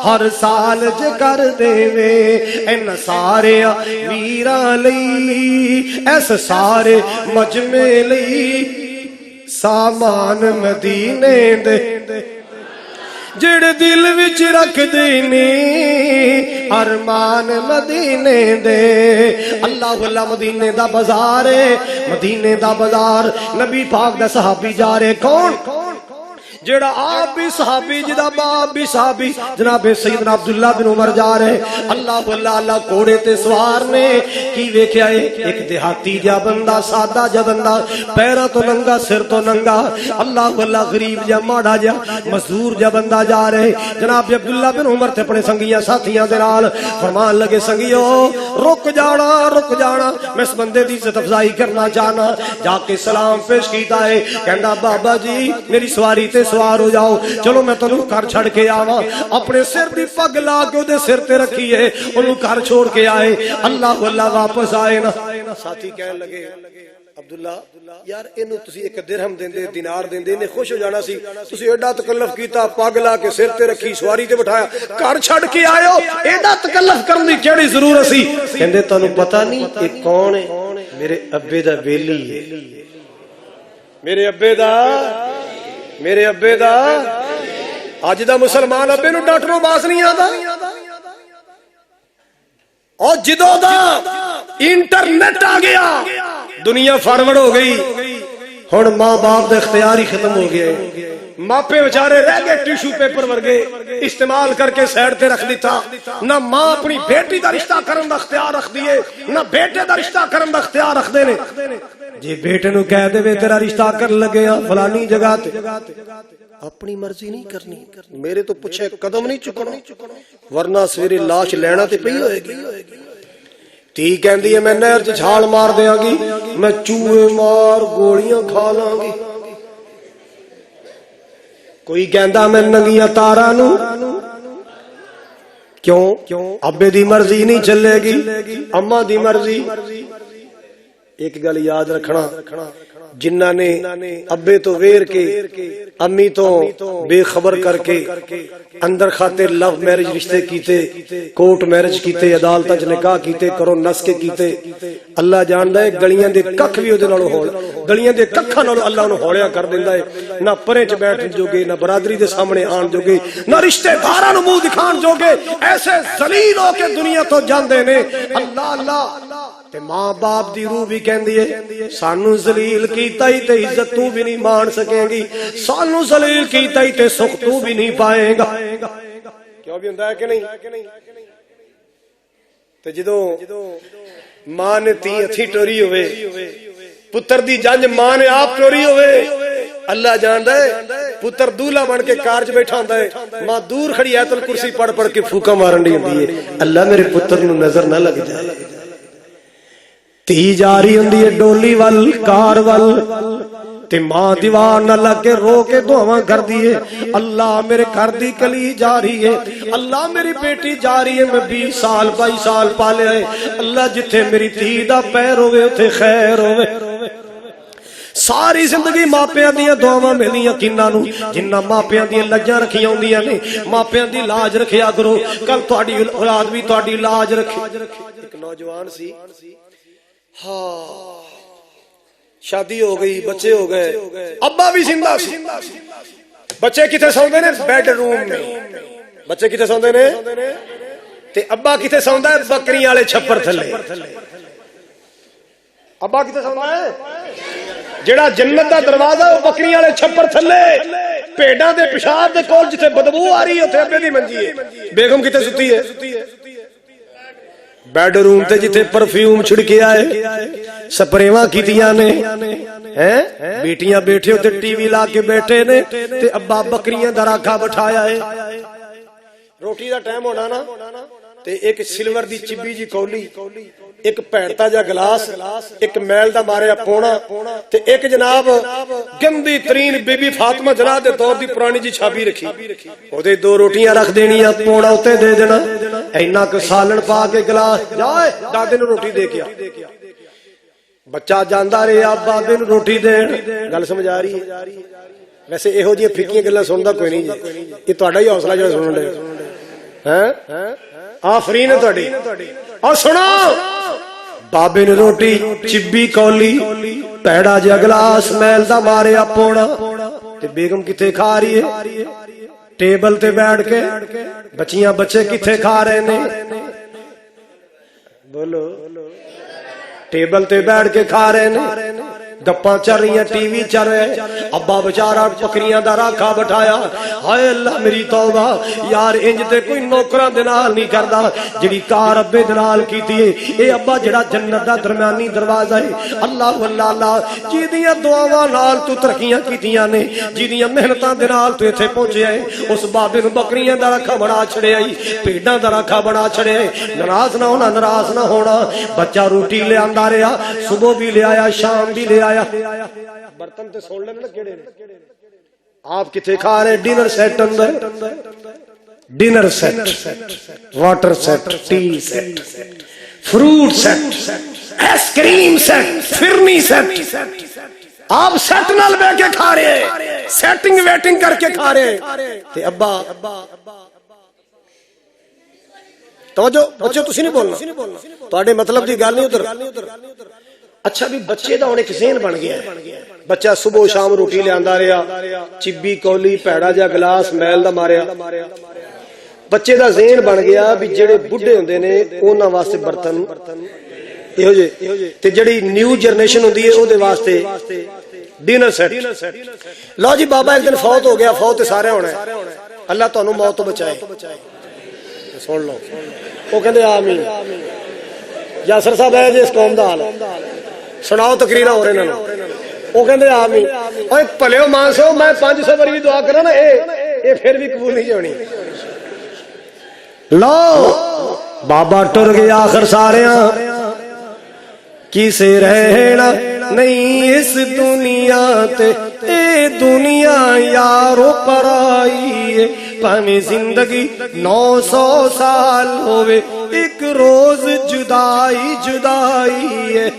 ہر سال جگر دیویں ان سارے ویراں لئی ایس سارے مجمع لئی سامان مدینے دے جڑے دل وچ رکھ دینے ارمان مدینے دے اللہ اللہ مدینے دا بازار ہے مدینے دا بازار نبی پاک دا صحابی جا رہے کون جڑا آپ بھی صحابی جدا باپ بھی صحابی جناب سیدنا عبداللہ بن عمر جا رہے اللہ اللہ اللہ کوڑے تے سوار نے کی ویکھیا ہے ایک دیہاتی جا بندہ سادہ جا بندہ پیرا تو ننگا سر تو ننگا اللہ اللہ غریب جا ماڑا جا مزدور جا بندہ جا رہے جناب عبداللہ بن عمر تے اپنے سنگیاں ساتھیاں دے نال فرمان لگے سنگیو رک جانا میں اس بندے دی عزت افزائی کرنا چاہنا جا کے سلام پیش کیتا ہے کہندا بابا جی میری سواری تے سوار ہو جاؤ چلو میں تنوں گھر چھڑ کے آواں اپنے سر دی پگ لا کے دے سر تے رکھی ہے انہوں گھر چھوڑ کے آئے اللہ اللہ واپس آئے نا ساتھی کہنے لگے عبداللہ یار اینو تسی ایک درہم دیندے دینار دیندے نے خوش ہو جانا سی تسی ایڈا تکلف کیتا پگ لا کے سر تے رکھی سواری تے بٹھایا گھر چھڑ کے آئے ہو ایڈا تکلف کرن دی کیڑی ضرورت سی کہندے تانوں پتہ نہیں اے کون ہے میرے ابے دا بیلی ہے میرے ابے دا اج دا مسلمان ابے نو ڈاٹروں باز نہیں آتا اور جدوں دا انٹرنیٹ آ گیا دنیا فارورڈ ہو گئی ہن ماں باپ دا اختیار ہی ختم ہو گیا ماپے بیچارے رہ گئے ٹیشو پیپر ورگے استعمال کر کے سائڈ تے رکھ دیتا نہ ماں اپنی بیٹی دا رشتہ کرن دا اختیار رکھ دیے نہ بیٹے دا رشتہ کرن دا اختیار رکھ دے نے جی بیٹے نو کہہ دے تیرا رشتہ کر لگے فلانی جگہ تے اپنی مرضی نہیں کرنی میرے تو پوچھے قدم نہیں چکنا ورنہ سویرے لاش لینا تے پئی ہوئے گی تی کہندی ہے میں نہر چ چھال مار دیاں گی میں چوہے مار گولیاں کھا لاں گی کوئی کہندا میں ننگیاں تاراں نو کیوں ابے دی مرضی نہیں چلے گی اماں دی مرضی ایک گل یاد رکھنا جنہاں نے ابے تو ویر کے امی تو بے خبر کر کے اندر خاطر لو میرج رشتے کیتے کوٹ میرج کیتے عدالتاں وچ نکاح کیتے کرو نس کے کیتے اللہ جاندا ہے گلیاں دے ککھ وی اودے نالوں ہول گلیاں دے ککھاں نالوں اللہ انہوں ہولیا کر دیندا ہے نہ پرے چ بیٹھن جوگے نہ برادری دے سامنے آن جوگے نہ رشتے داراں نوں منہ دکھان جوگے ایسے ذلیل ہو کے دنیا تو جاندے نے اللہ اللہ تے ماں باپ دی روح بھی کہندی ہے سانو ذلیل کیتا ہی تے عزت تو بھی نہیں مان سکے گی سانو ذلیل کیتا ہی تے سکھ تو بھی نہیں پائے گا کیوں بھی ہوندا ہے کہ نہیں تے جدوں ماں نے تی اتھی ٹوری ہوئے پتر دی جنج ماں نے آپ ٹوری ہوئے اللہ جاندا ہے پتر دولہا بن کے کار چ بیٹھا ہوندا ہے ماں دور کھڑی ایت الکرسی پڑھ پڑھ کے پھوکا مارن دی ہوندی ہے اللہ میرے پتر نو نظر نہ لگ جائے تی جاری ہوندی ہے ڈولی ول کار ول تے ماں دیوار نہ لگ کے رو کے دعاواں کر دیے اللہ میرے گھر دی کلی جاری ہے اللہ میری بیٹی جاری ہے میں 20 سال 22 سال پالے ہے اللہ جتھے میری دھی دا پیر ہوئے اوتھے خیر ہوئے ساری زندگی ماپیاں دیاں دعاواں ملیاں کناں نو جنہاں ماپیاں دیاں لجاں رکھیاں ہوندیاں نے ماپیاں دی لاج رکھیا کرو کل تہاڈی اولاد بھی تہاڈی لاج رکھے ایک نوجوان سی ہاں شادی ہو گئی، بچے ہو گئے، ابا بھی زندہ سی، بچے کتنے سوندے نے؟ بیڈ روم میں۔ بچے کتنے سوندے نے؟ تے ابا کتنے سوندا ہے؟ بکریاں والے چھپر تھلے۔ ابا کتنے سوندا ہے؟ جڑا جنت دا دروازہ وہ بکریاں والے چھپر تھلے، بھیڈاں دے پیشاب دے کول جتھے بدبو آ رہی ہے اوتھے ابے دی منجی ہے۔ بیگم کتنے ستی ہے؟ بیڈ روم تے جتھے پرفیوم چھڑکے آئے، سپریواں کیتیاں نے، بیٹیاں بیٹھے ہوتے ٹی وی لا کے بیٹھے نے، تے ابا بکریاں دا راکھا بٹھایا ہے۔ روٹی دا ٹائم ہونا نا، تے ایک سلور دی چبی جی کولی، ایک پیڑتا جا گلاس، ایک میل دا ماریا پونا، تے ایک جناب گندی ترین بی بی فاطمہ جناح دے دور دی پرانی جی چھابی رکھی، او دے دو روٹیاں رکھ دینیاں، پونا اوتے دے دینا، اینا کہ سالن پا کے گلاس جائے دادے نو روٹی دے کے آ۔ بچہ جاندا رہے آپ بابے نو روٹی دین۔ گل سمجھ آ رہی ہے؟ ویسے یہو جی پھکیاں گلاں سندا کوئی نہیں جی، یہ تہاڈا ہی حوصلہ جڑا سنن دے ہیں۔ آفرین ہے تہاڈی۔ اور سنو، بابے نے روٹی چبی کولی، پیڑا جا گلاس، میل دا ماریا پونا، تے بیگم کتھے کھا رہی ہے؟ ٹیبل تے بیٹھ کے۔ بچیاں بچے کتھے کھا رہے نے؟ بولو، ٹیبل تے بیٹھ کے کھا رہے نے، گپاں چل رہی ہیں، ٹی وی چل رہے، ابا بچارا بکریاں دا راکھا بٹھایا۔ ہائے اللہ میری توبہ، یار انج تے کوئی نوکراں دے نال نہیں کردا جڑی کار ابے دے نال کیتی ہے۔ اے ابا جڑا جنت دا درمیانی دروازہ ہے، اللہ اللہ اللہ، جیدیاں دعاواں نال تو ترقیاں کیتیاں نے، جیدیاں محنتاں دے نال تو ایتھے پہنچیا ہے، اس بابے نو بکریاں دا راکھا بنا چھڑیا ہے، بھیڈاں دا راکھا بنا چھڑیا ہے۔ ناراض نہ ہونا، ناراض نہ ہونا۔ بچہ روٹی لے آندا رہیا، صبح بھی لے آیا، شام بھی لے آیا۔ برتن تے سن لینا کیڑے نے؟ آپ کتنے کھا رہے؟ ڈنر سیٹ اندر، dinner set, water set, tea set, fruit set, ice cream set, firni set. آپ سیٹ نال بیٹھ کے کھا رہے، سیٹنگ ویٹنگ کر کے کھا رہے، تے ابا توجہ بچو تسی نہیں بولنا، تواڈے مطلب دی گل نہیں ادھر۔ اچھا بھی بچے دا ہن ایک ذہن بن گیا ہے، بچہ صبح شام روٹی لے آندا رہیا، چبی کولی، پیڑا جا گلاس، میل دا ماریا۔ بچے دا ذہن بن گیا بھی جڑے بڈھے ہوندے نے انہاں واسطے برتن یہو جے، تے جڑی نیو جنریشن ہوندی ہے او دے واسطے ڈنر سیٹ۔ لو جی بابا ایک دن فوت ہو گیا، فوت تے سارے ہونا ہے، اللہ تانوں موت تو بچائے۔ سن لو، وہ کہندے آمین۔ یاسر صاحب ہے جی اس قوم دا حال، سناؤ تقریرا ہو رہے ہیں، وہ کہندے آمین۔ اوے بھلیو مانسو، میں 500 بار بھی دعا کرا نا، اے پھر بھی قبول نہیں ہونی۔ لو بابا ٹر گیا آخر ساریاں، کسے رہنا نہیں اس دنیا تے، اے دنیا یارو پرائی ہے، پاویں زندگی 900 سال ہوئے، ایک روز جدائی جدائی ہے۔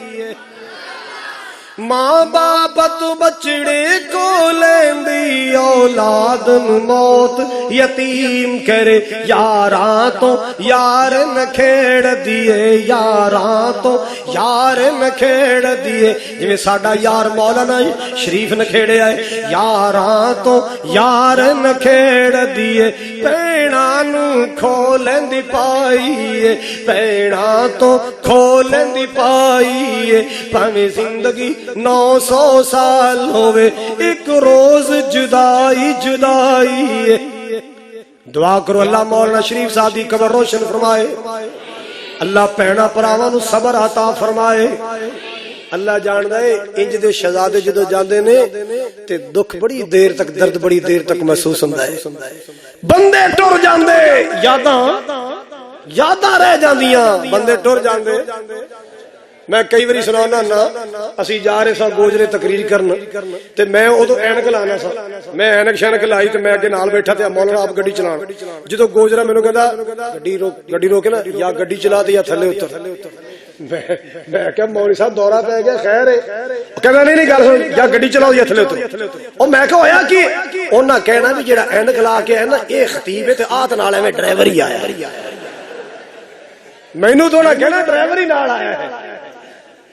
ماں باپ تو بچڑے کو لیندی، اولاد موت یتیم کرے، یاراں تو یار نہ کھیڑ دیے، یاراں تو یار نہ کھیڑ دیے، جویں ساڈا یار مولانا شریف نہ کھیڑے آئے، یاراں تو یار نہ کھیڑ دیے، پیڑاں نو کھولن دی پائیے، پیڑاں تو کھولن دی پائیے، پاویں زندگی 900 سال ہوئے، ایک روز جدائی جدائی ہے۔ دعا کرو اللہ مولانا شریف صاحب دی قبر روشن فرمائے، اللہ پینا پراواں نو صبر عطا فرمائے۔ اللہ جاندا ہے انج دے شہزادے جدوں جاندے نے تے دکھ بڑی دیر تک، درد بڑی دیر تک محسوس ہوندا ہے، بندے ٹر جاندے، یاداں رہ جاندیاں، بندے ٹر جاندے۔ میں کئی باری سنانا نا، اسی جا رہے سا گوجرے تقریر کرن تے میں ادو اینک لانا سا، میں اینک شینک لائی تے میں اگے نال بیٹھا تے مولانا آپ گڈی چلان، جدو گوجرا مینوں کہندا گڈی روکے نا، یا گڈی چلا تے یا تھلے اتر۔ میں کہ مولوی صاحب دورہ پہ گیا، خیر ہے؟ کہنا نہیں گل سن، یا گڈی چلاؤ یا تھلے اتر۔ اور میں کہ ہویا کی؟ انہاں کہنا بھی جڑا اینک لا کے ہے نا اے خطیب ہے تے آت نال ایویں ڈرائیور ہی آیا، مینوں تو نہ کہنا ڈرائیور ہی نال آیا ہے۔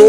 2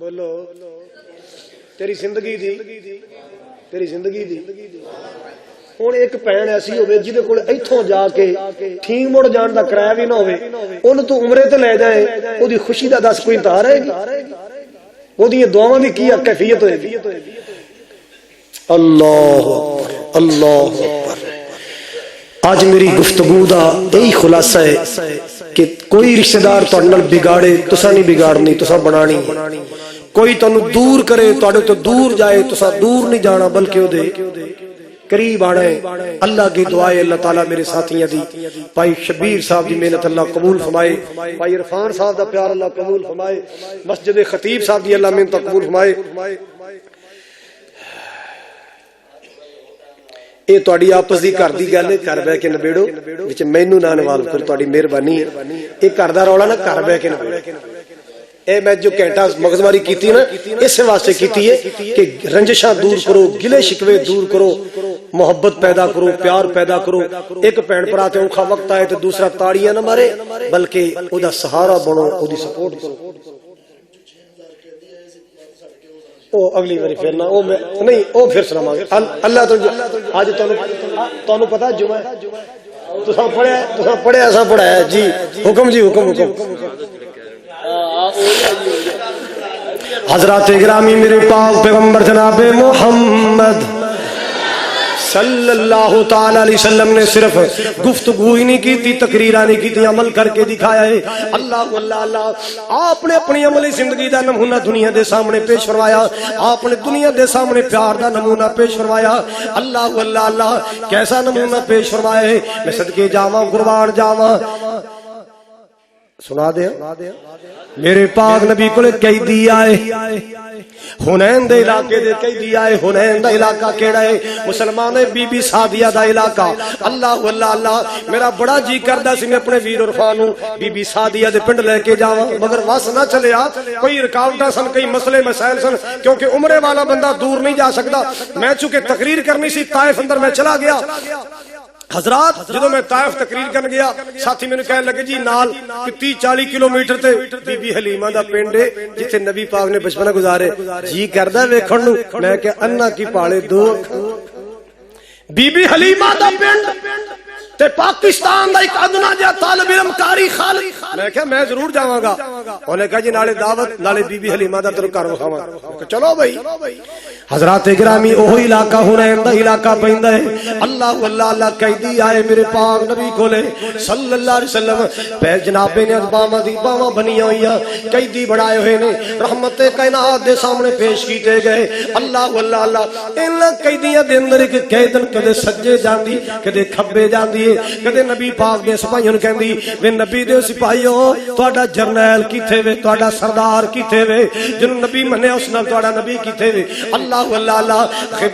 بولو تیری زندگی دی ہوں ایک بھن ایسی ہوے جہدے کول ایتھوں جا کے ٹھیک مڑ جان دا کرایہ بھی نہ ہوے اونوں تو عمرے تے لے جائے اودی خوشی دا دس کوئی انتہا رہے گی اودی دعاواں دی کی کیفیت ہوے گی اللہ اللہ آج میری گفتگو دا یہی خلاصہ ہے کہ کوئی رشتہ دار تہاڈے نال بگاڑے تساں نہیں بگاڑنی تساں بنانی کوئی تانوں دور کرے تہاڈے تو دور جائے تساں دور نہیں جانا بلکہ او دے قریب آنا ہے اللہ کی دعائے اللہ تعالیٰ میرے ساتھیاں دی بھائی شبیر صاحب دی محنت اللہ قبول فرمائے بھائی عرفان صاحب دا پیار اللہ قبول فرمائے مسجد خطیب صاحب دی اللہ محنت قبول فرمائے یہ تہاڈی آپس دی گھر دی گل ہے گھر بیٹھ کے نبیڑو وچ مینوں نہ انوالو کرو تہاڈی مہربانی ہے یہ گھر دا رولا نہ گھر بیٹھ کے نبیڑو اے میں جو گھنٹہ مغز ماری کیتی نا اس واسطے کیتی ہے کہ رنجشاں دور کرو گلے شکوے دور کرو محبت پیدا کرو پیار پیدا کرو ایک بھن بھرا تے اوکھا وقت آئے تے دوسرا تاڑیاں نہ مارے بلکہ او دا سہارا بنو او دی سپورٹ کرو او اگلی باری پھر نہ او نہیں او پھر سناواں گے اللہ تو اج تانوں پتہ جمعہ تساں پڑھیا اساں پڑھایا جی حکم جی حکم حضرات گرامی میرے پاک پیغمبر جناب محمد صلی اللہ تعالی علیہ وسلم نے صرف گفتگو ہی نہیں کی تھی تقریرہ نہیں کی تھی عمل کر کے دکھایا ہے اللہ اللہ اللہ آپ نے اپنی عملی زندگی دا نمونہ دنیا دے سامنے پیش فرمایا آپ نے دنیا دے سامنے پیار دا نمونہ پیش فرمایا اللہ اللہ اللہ کیسا نمونہ پیش فرمایا ہے میں صدقے جاواں قربان جاواں سنا دے میرے پاک نبی کو قیدی آئے حنین دے علاقے دے قیدی آئے حنین دا علاقہ کیڑا ہے مسلمان بی بی سعدیہ دا علاقہ اللہ اللہ اللہ میرا بڑا جی کردہ سی میں اپنے ویر عرفانوں بی بی سعدیہ دے پنڈ لے کے جاواں مگر وس نہ چلے آ کوئی رکاوٹاں سن کئی مسئلے مسائل سن کیونکہ عمرے والا بندہ دور نہیں جا سکتا میں چونکہ تقریر کرنی سی طائف اندر میں چلا گیا حضرات جدو میں طائف تقریر کرن گیا ساتھی میں نے کہنے لگے جی نال 30-40 کلومیٹر تے بی بی حلیمہ دا پنڈ ہے جتھے نبی پاک نے بچپنا گزارے جی کردا ویکھن نو میں کہ انا کی پالے دو بی بی حلیمہ دا پنڈ تے پاکستان دا ایک ادنا جا طالب علم قاری خالد میں کہا میں ضرور جاواں گا انہوں نے کہا جی نالے دعوت نالے بی بی حلیمہ دا تیرے گھر وکھاواں چلو بھائی حضرات گرامی اوہی علاقہ حنین دا علاقہ پیندا ہے اللہ اللہ اللہ قیدی آئے میرے پاک نبی کولے صلی اللہ علیہ وسلم پہ جناب نے باواں دی باواں بنیاں ہوئیاں قیدی بڑھائے ہوئے نے رحمت کائنات دے سامنے پیش کیتے گئے اللہ اللہ اللہ ان قیدیاں دے اندر ایک قیدن کدے سجے جاندی کدے کھبے جاندی کدے نبی پاک دے سپاہیوں کہندی وے نبی دے سپاہیوں تہاڈا جرنیل کیتھے وے تہاڈا سردار کیتھے وے جنوں نبی منیا اس نال تہاڈا نبی کیتھے وے اللہ اللہ اللہ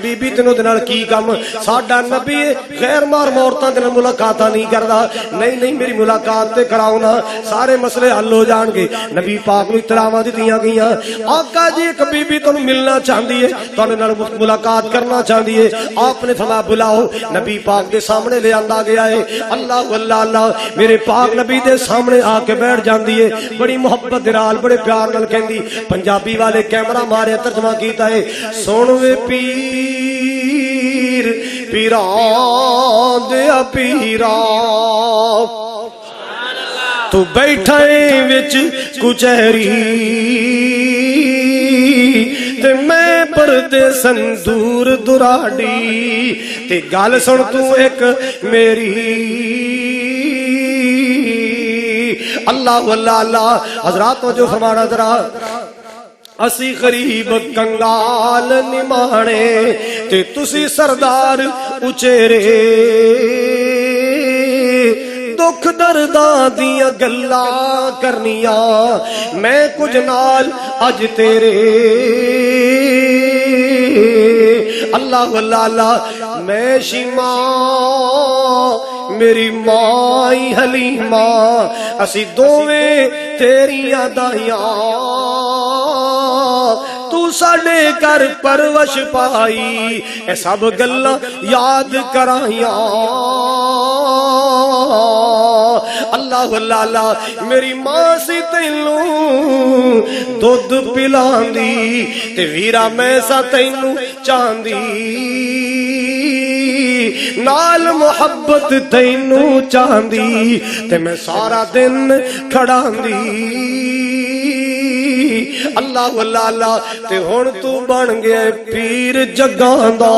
بی بی تینوں دے نال کی کم ساڈا نبی غیر مار عورتاں دے نال ملاقاتاں نہیں کردا نہیں نہیں میری ملاقات تے کراؤ نا سارے مسئلے حل ہو جان گے نبی پاک نوں اطلاعاں دتیاں گئیاں آقا جی ایک بی بی تانوں ملنا چاہندی ہے تہاڈے نال ملاقات کرنا چاہندی ہے آپ نے فرمایا بلاؤ نبی پاک دے سامنے لے آندا گیا ہے اللہ اللہ اللہ میرے پاک نبی دے سامنے آ کے بیٹھ جاندی ہے بڑی محبت دے نال بڑے پیار نال کہندی پنجابی والے کیمرہ مارے ترجمہ کیتا ہے سن وے پیر پیران دیا پیرا تو بیٹھا ہے وچ کچہری تے میں پردے سندور دراڑی تے گل سن تو ایک میری اللہ اللہ اللہ حضرات جو فرمانا ذرا اسی غریب کنگال نمانے تے تسی سردار اچیرے دکھ درداں دیاں گلاں کرنیاں میں کچھ نال اج تیرے اللہ اللہ اللہ میں شیما میری مائی حلیمہ اسی دوویں تیریاں دائیاں تو ساڈے کر پرورش پائی اے سب گلاں یاد کرائیاں اللہ اللہ اللہ میری ماں سی تینوں دودھ پلاندی تے ویرا میں سا تینوں چاندی نال محبت تینوں چاندی تے میں سارا دن کھڑاندی اللہ اللہ تے ہن تو بن گیا پیر جگاں دا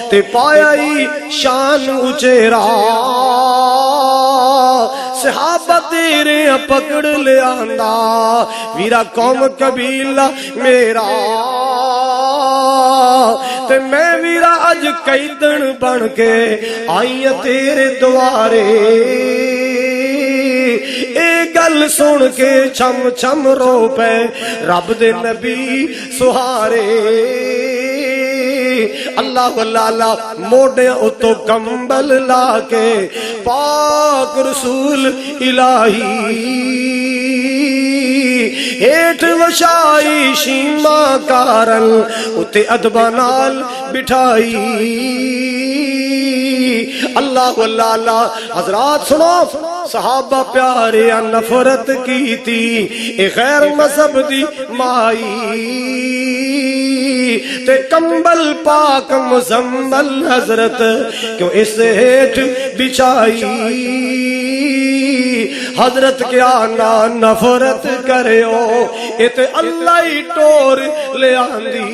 تے پایا ہی شان اچیرا صحابہ تیرے پکڑ لے آندا ویرا قوم قبیلہ میرا تے میں ویرا اج کئی دن بن کے آئی تیرے دوارے اے گل سن کے چھم چھم رو پے رب دے نبی سہارے اللہ اللہ موڑے اتو کمبل لا کے پاک رسول الہی ہیٹ وشائی شیما کارل اتے ادبا نال بٹھائی اللہ اللہ حضرات سنو صحابہ پیارے نفرت کی تھی اے غیر مذہب دی مائی تے کمبل پاک مزمل حضرت کیوں اس ہیٹ بچائی حضرت کیا نا نفرت کرے ہو اتے اللہ ہی ٹور لے آندی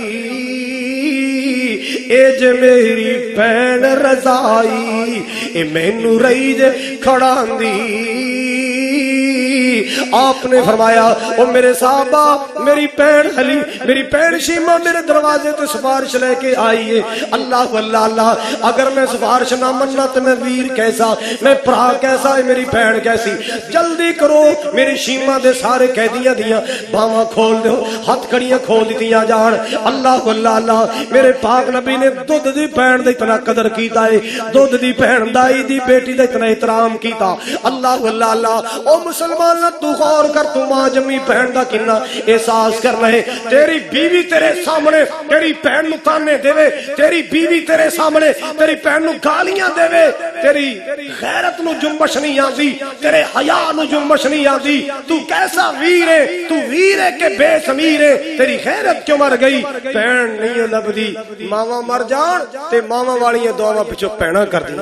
اے جے میری بہن رضائی اے مینو رہی جے کھڑاندی آپ نے فرمایا او میرے صحابہ میری پین علی میری پین شیمہ میرے دروازے تو سفارش لے کے آئیے اللہ اللہ اگر میں سفارش نہ مننا تو میں ویر کیسا میں پرا کیسا ہے میری پین کیسی جلدی کرو میری شیمہ دے سارے قیدیاں دیاں باواں کھول دو ہاتھ کھڑیاں کھول دیتیاں جان اللہ اللہ میرے پاک نبی نے دودھ دی پین دے اتنا قدر کیتا ہے دودھ دی پین دائی دی بیٹی دے اتنا احترام کیتا اللہ اللہ او مسلمان تو غور کر تو ماں جمی بہن دا کنا احساس کر رہے تیری بیوی تیرے سامنے تیری بہن نو تانے دے وے تیری بیوی تیرے سامنے تیری بہن نو گالیاں دے وے تیری غیرت نو جنبش نہیں آندی تیرے حیا نو جنبش نہیں آندی تو کیسا ویر ہے تو ویر ہے کہ بے ضمیر ہے تیری غیرت کیوں مر گئی بہن نہیں لبدی ماواں مر جان تے ماواں والیاں دعاواں پچھو پینا کر دی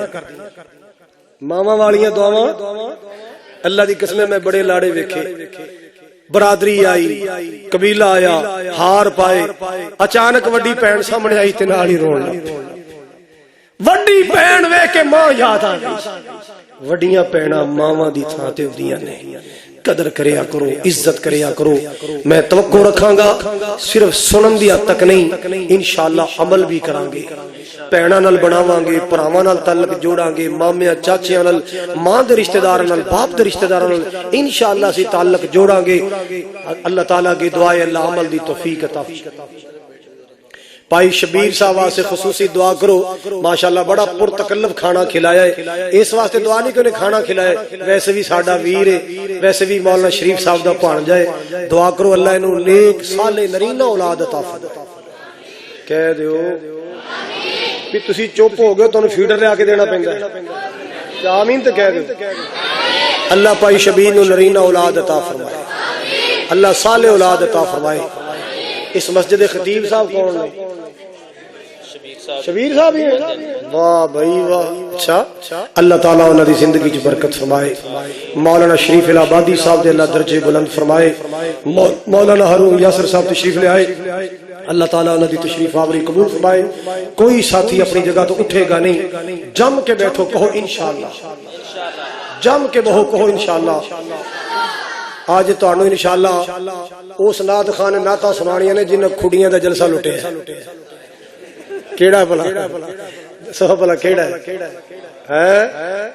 ماواں والیاں دعاواں اللہ دی قسمیں میں بڑے لاڑے ویکھے برادری آئی قبیلہ آیا ہار پائے اچانک وڈی پین سامنے آئی تے نال ہی رون لگ وڈی پین ویکھ کے ماں یاد آ گئی وڈیاں پینا ماواں دی تھاں تے ہوندیاں نے قدر کریا کرو عزت کریا کرو میں توقع رکھاں گا صرف سنن دی حد تک نہیں انشاءاللہ عمل بھی کران گے پینا نال بناواں گے پراواں نال تعلق جوڑاں گے مامے چاچیاں نال ماں دے رشتہ داراں نال باپ دے رشتہ داراں نال انشاءاللہ سی تعلق جوڑاں گے اللہ تعالیٰ کی دعا ہے اللہ عمل دی توفیق عطا فرمائے بھائی شبیر صاحب واسطے خصوصی دعا کرو ماشاءاللہ بڑا پرتکلف کھانا کھلایا ہے اس واسطے دعا نہیں کہ انہیں کھانا کھلایا ویسے بھی ساڈا ویر ہے ویسے بھی مولانا شریف صاحب دا بھانجا ہے دعا کرو اللہ انہوں نیک صالح نرینہ اولاد عطا فرمائے کہہ دیو بھی تسی چپ ہو گئے تو انہوں فیڈر لے آکے دینا پیندا ہے آمین تو کہہ دیو اللہ پائی شبیر نو نرینہ اولاد عطا فرمائے اللہ صالح اولاد عطا فرمائے اس مسجد خطیب صاحب کون ہے شبیر صاحب ہی ہیں واہ بھائی واہ اچھا اللہ تعالیٰ انہوں نے زندگی کی برکت فرمائے مولانا شریف الہبادی صاحب دے اللہ درجے بلند فرمائے مولانا ہارون یاسر صاحب تشریف لے آئے اللہ تعالیٰ انہوں نے تشریف آوری قبول فرمائے کوئی ساتھی اپنی جگہ تو اٹھے گا نہیں جم کے بیٹھو کہو انشاءاللہ جم کے بہو کہو انشاءاللہ آج تو انہوں انشاءاللہ اس نات خان ناتا سنانیاں نے جنہیں کھڑیاں دا جلسہ لٹے ہیں کیڑا بلا سو بلا کیڑا ہے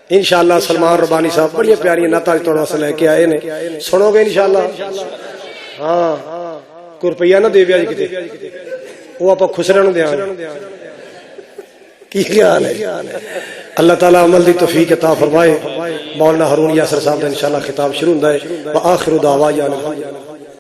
انشاءاللہ سلمان ربانی صاحب بڑی پیاری ناتا توڑا سے لے کے آئے نے سنو گے انشاءاللہ ہاں کوئی روپیہ نہ دے بیا جی کتے وہ آپ خسرے نو دیاں کی خیال ہے اللہ تعالیٰ عمل دی توفیق عطا فرمائے مولانا ہارون یاسر صاحب دا انشاءاللہ خطاب شروع ہوندا ہے وآخر دعوانا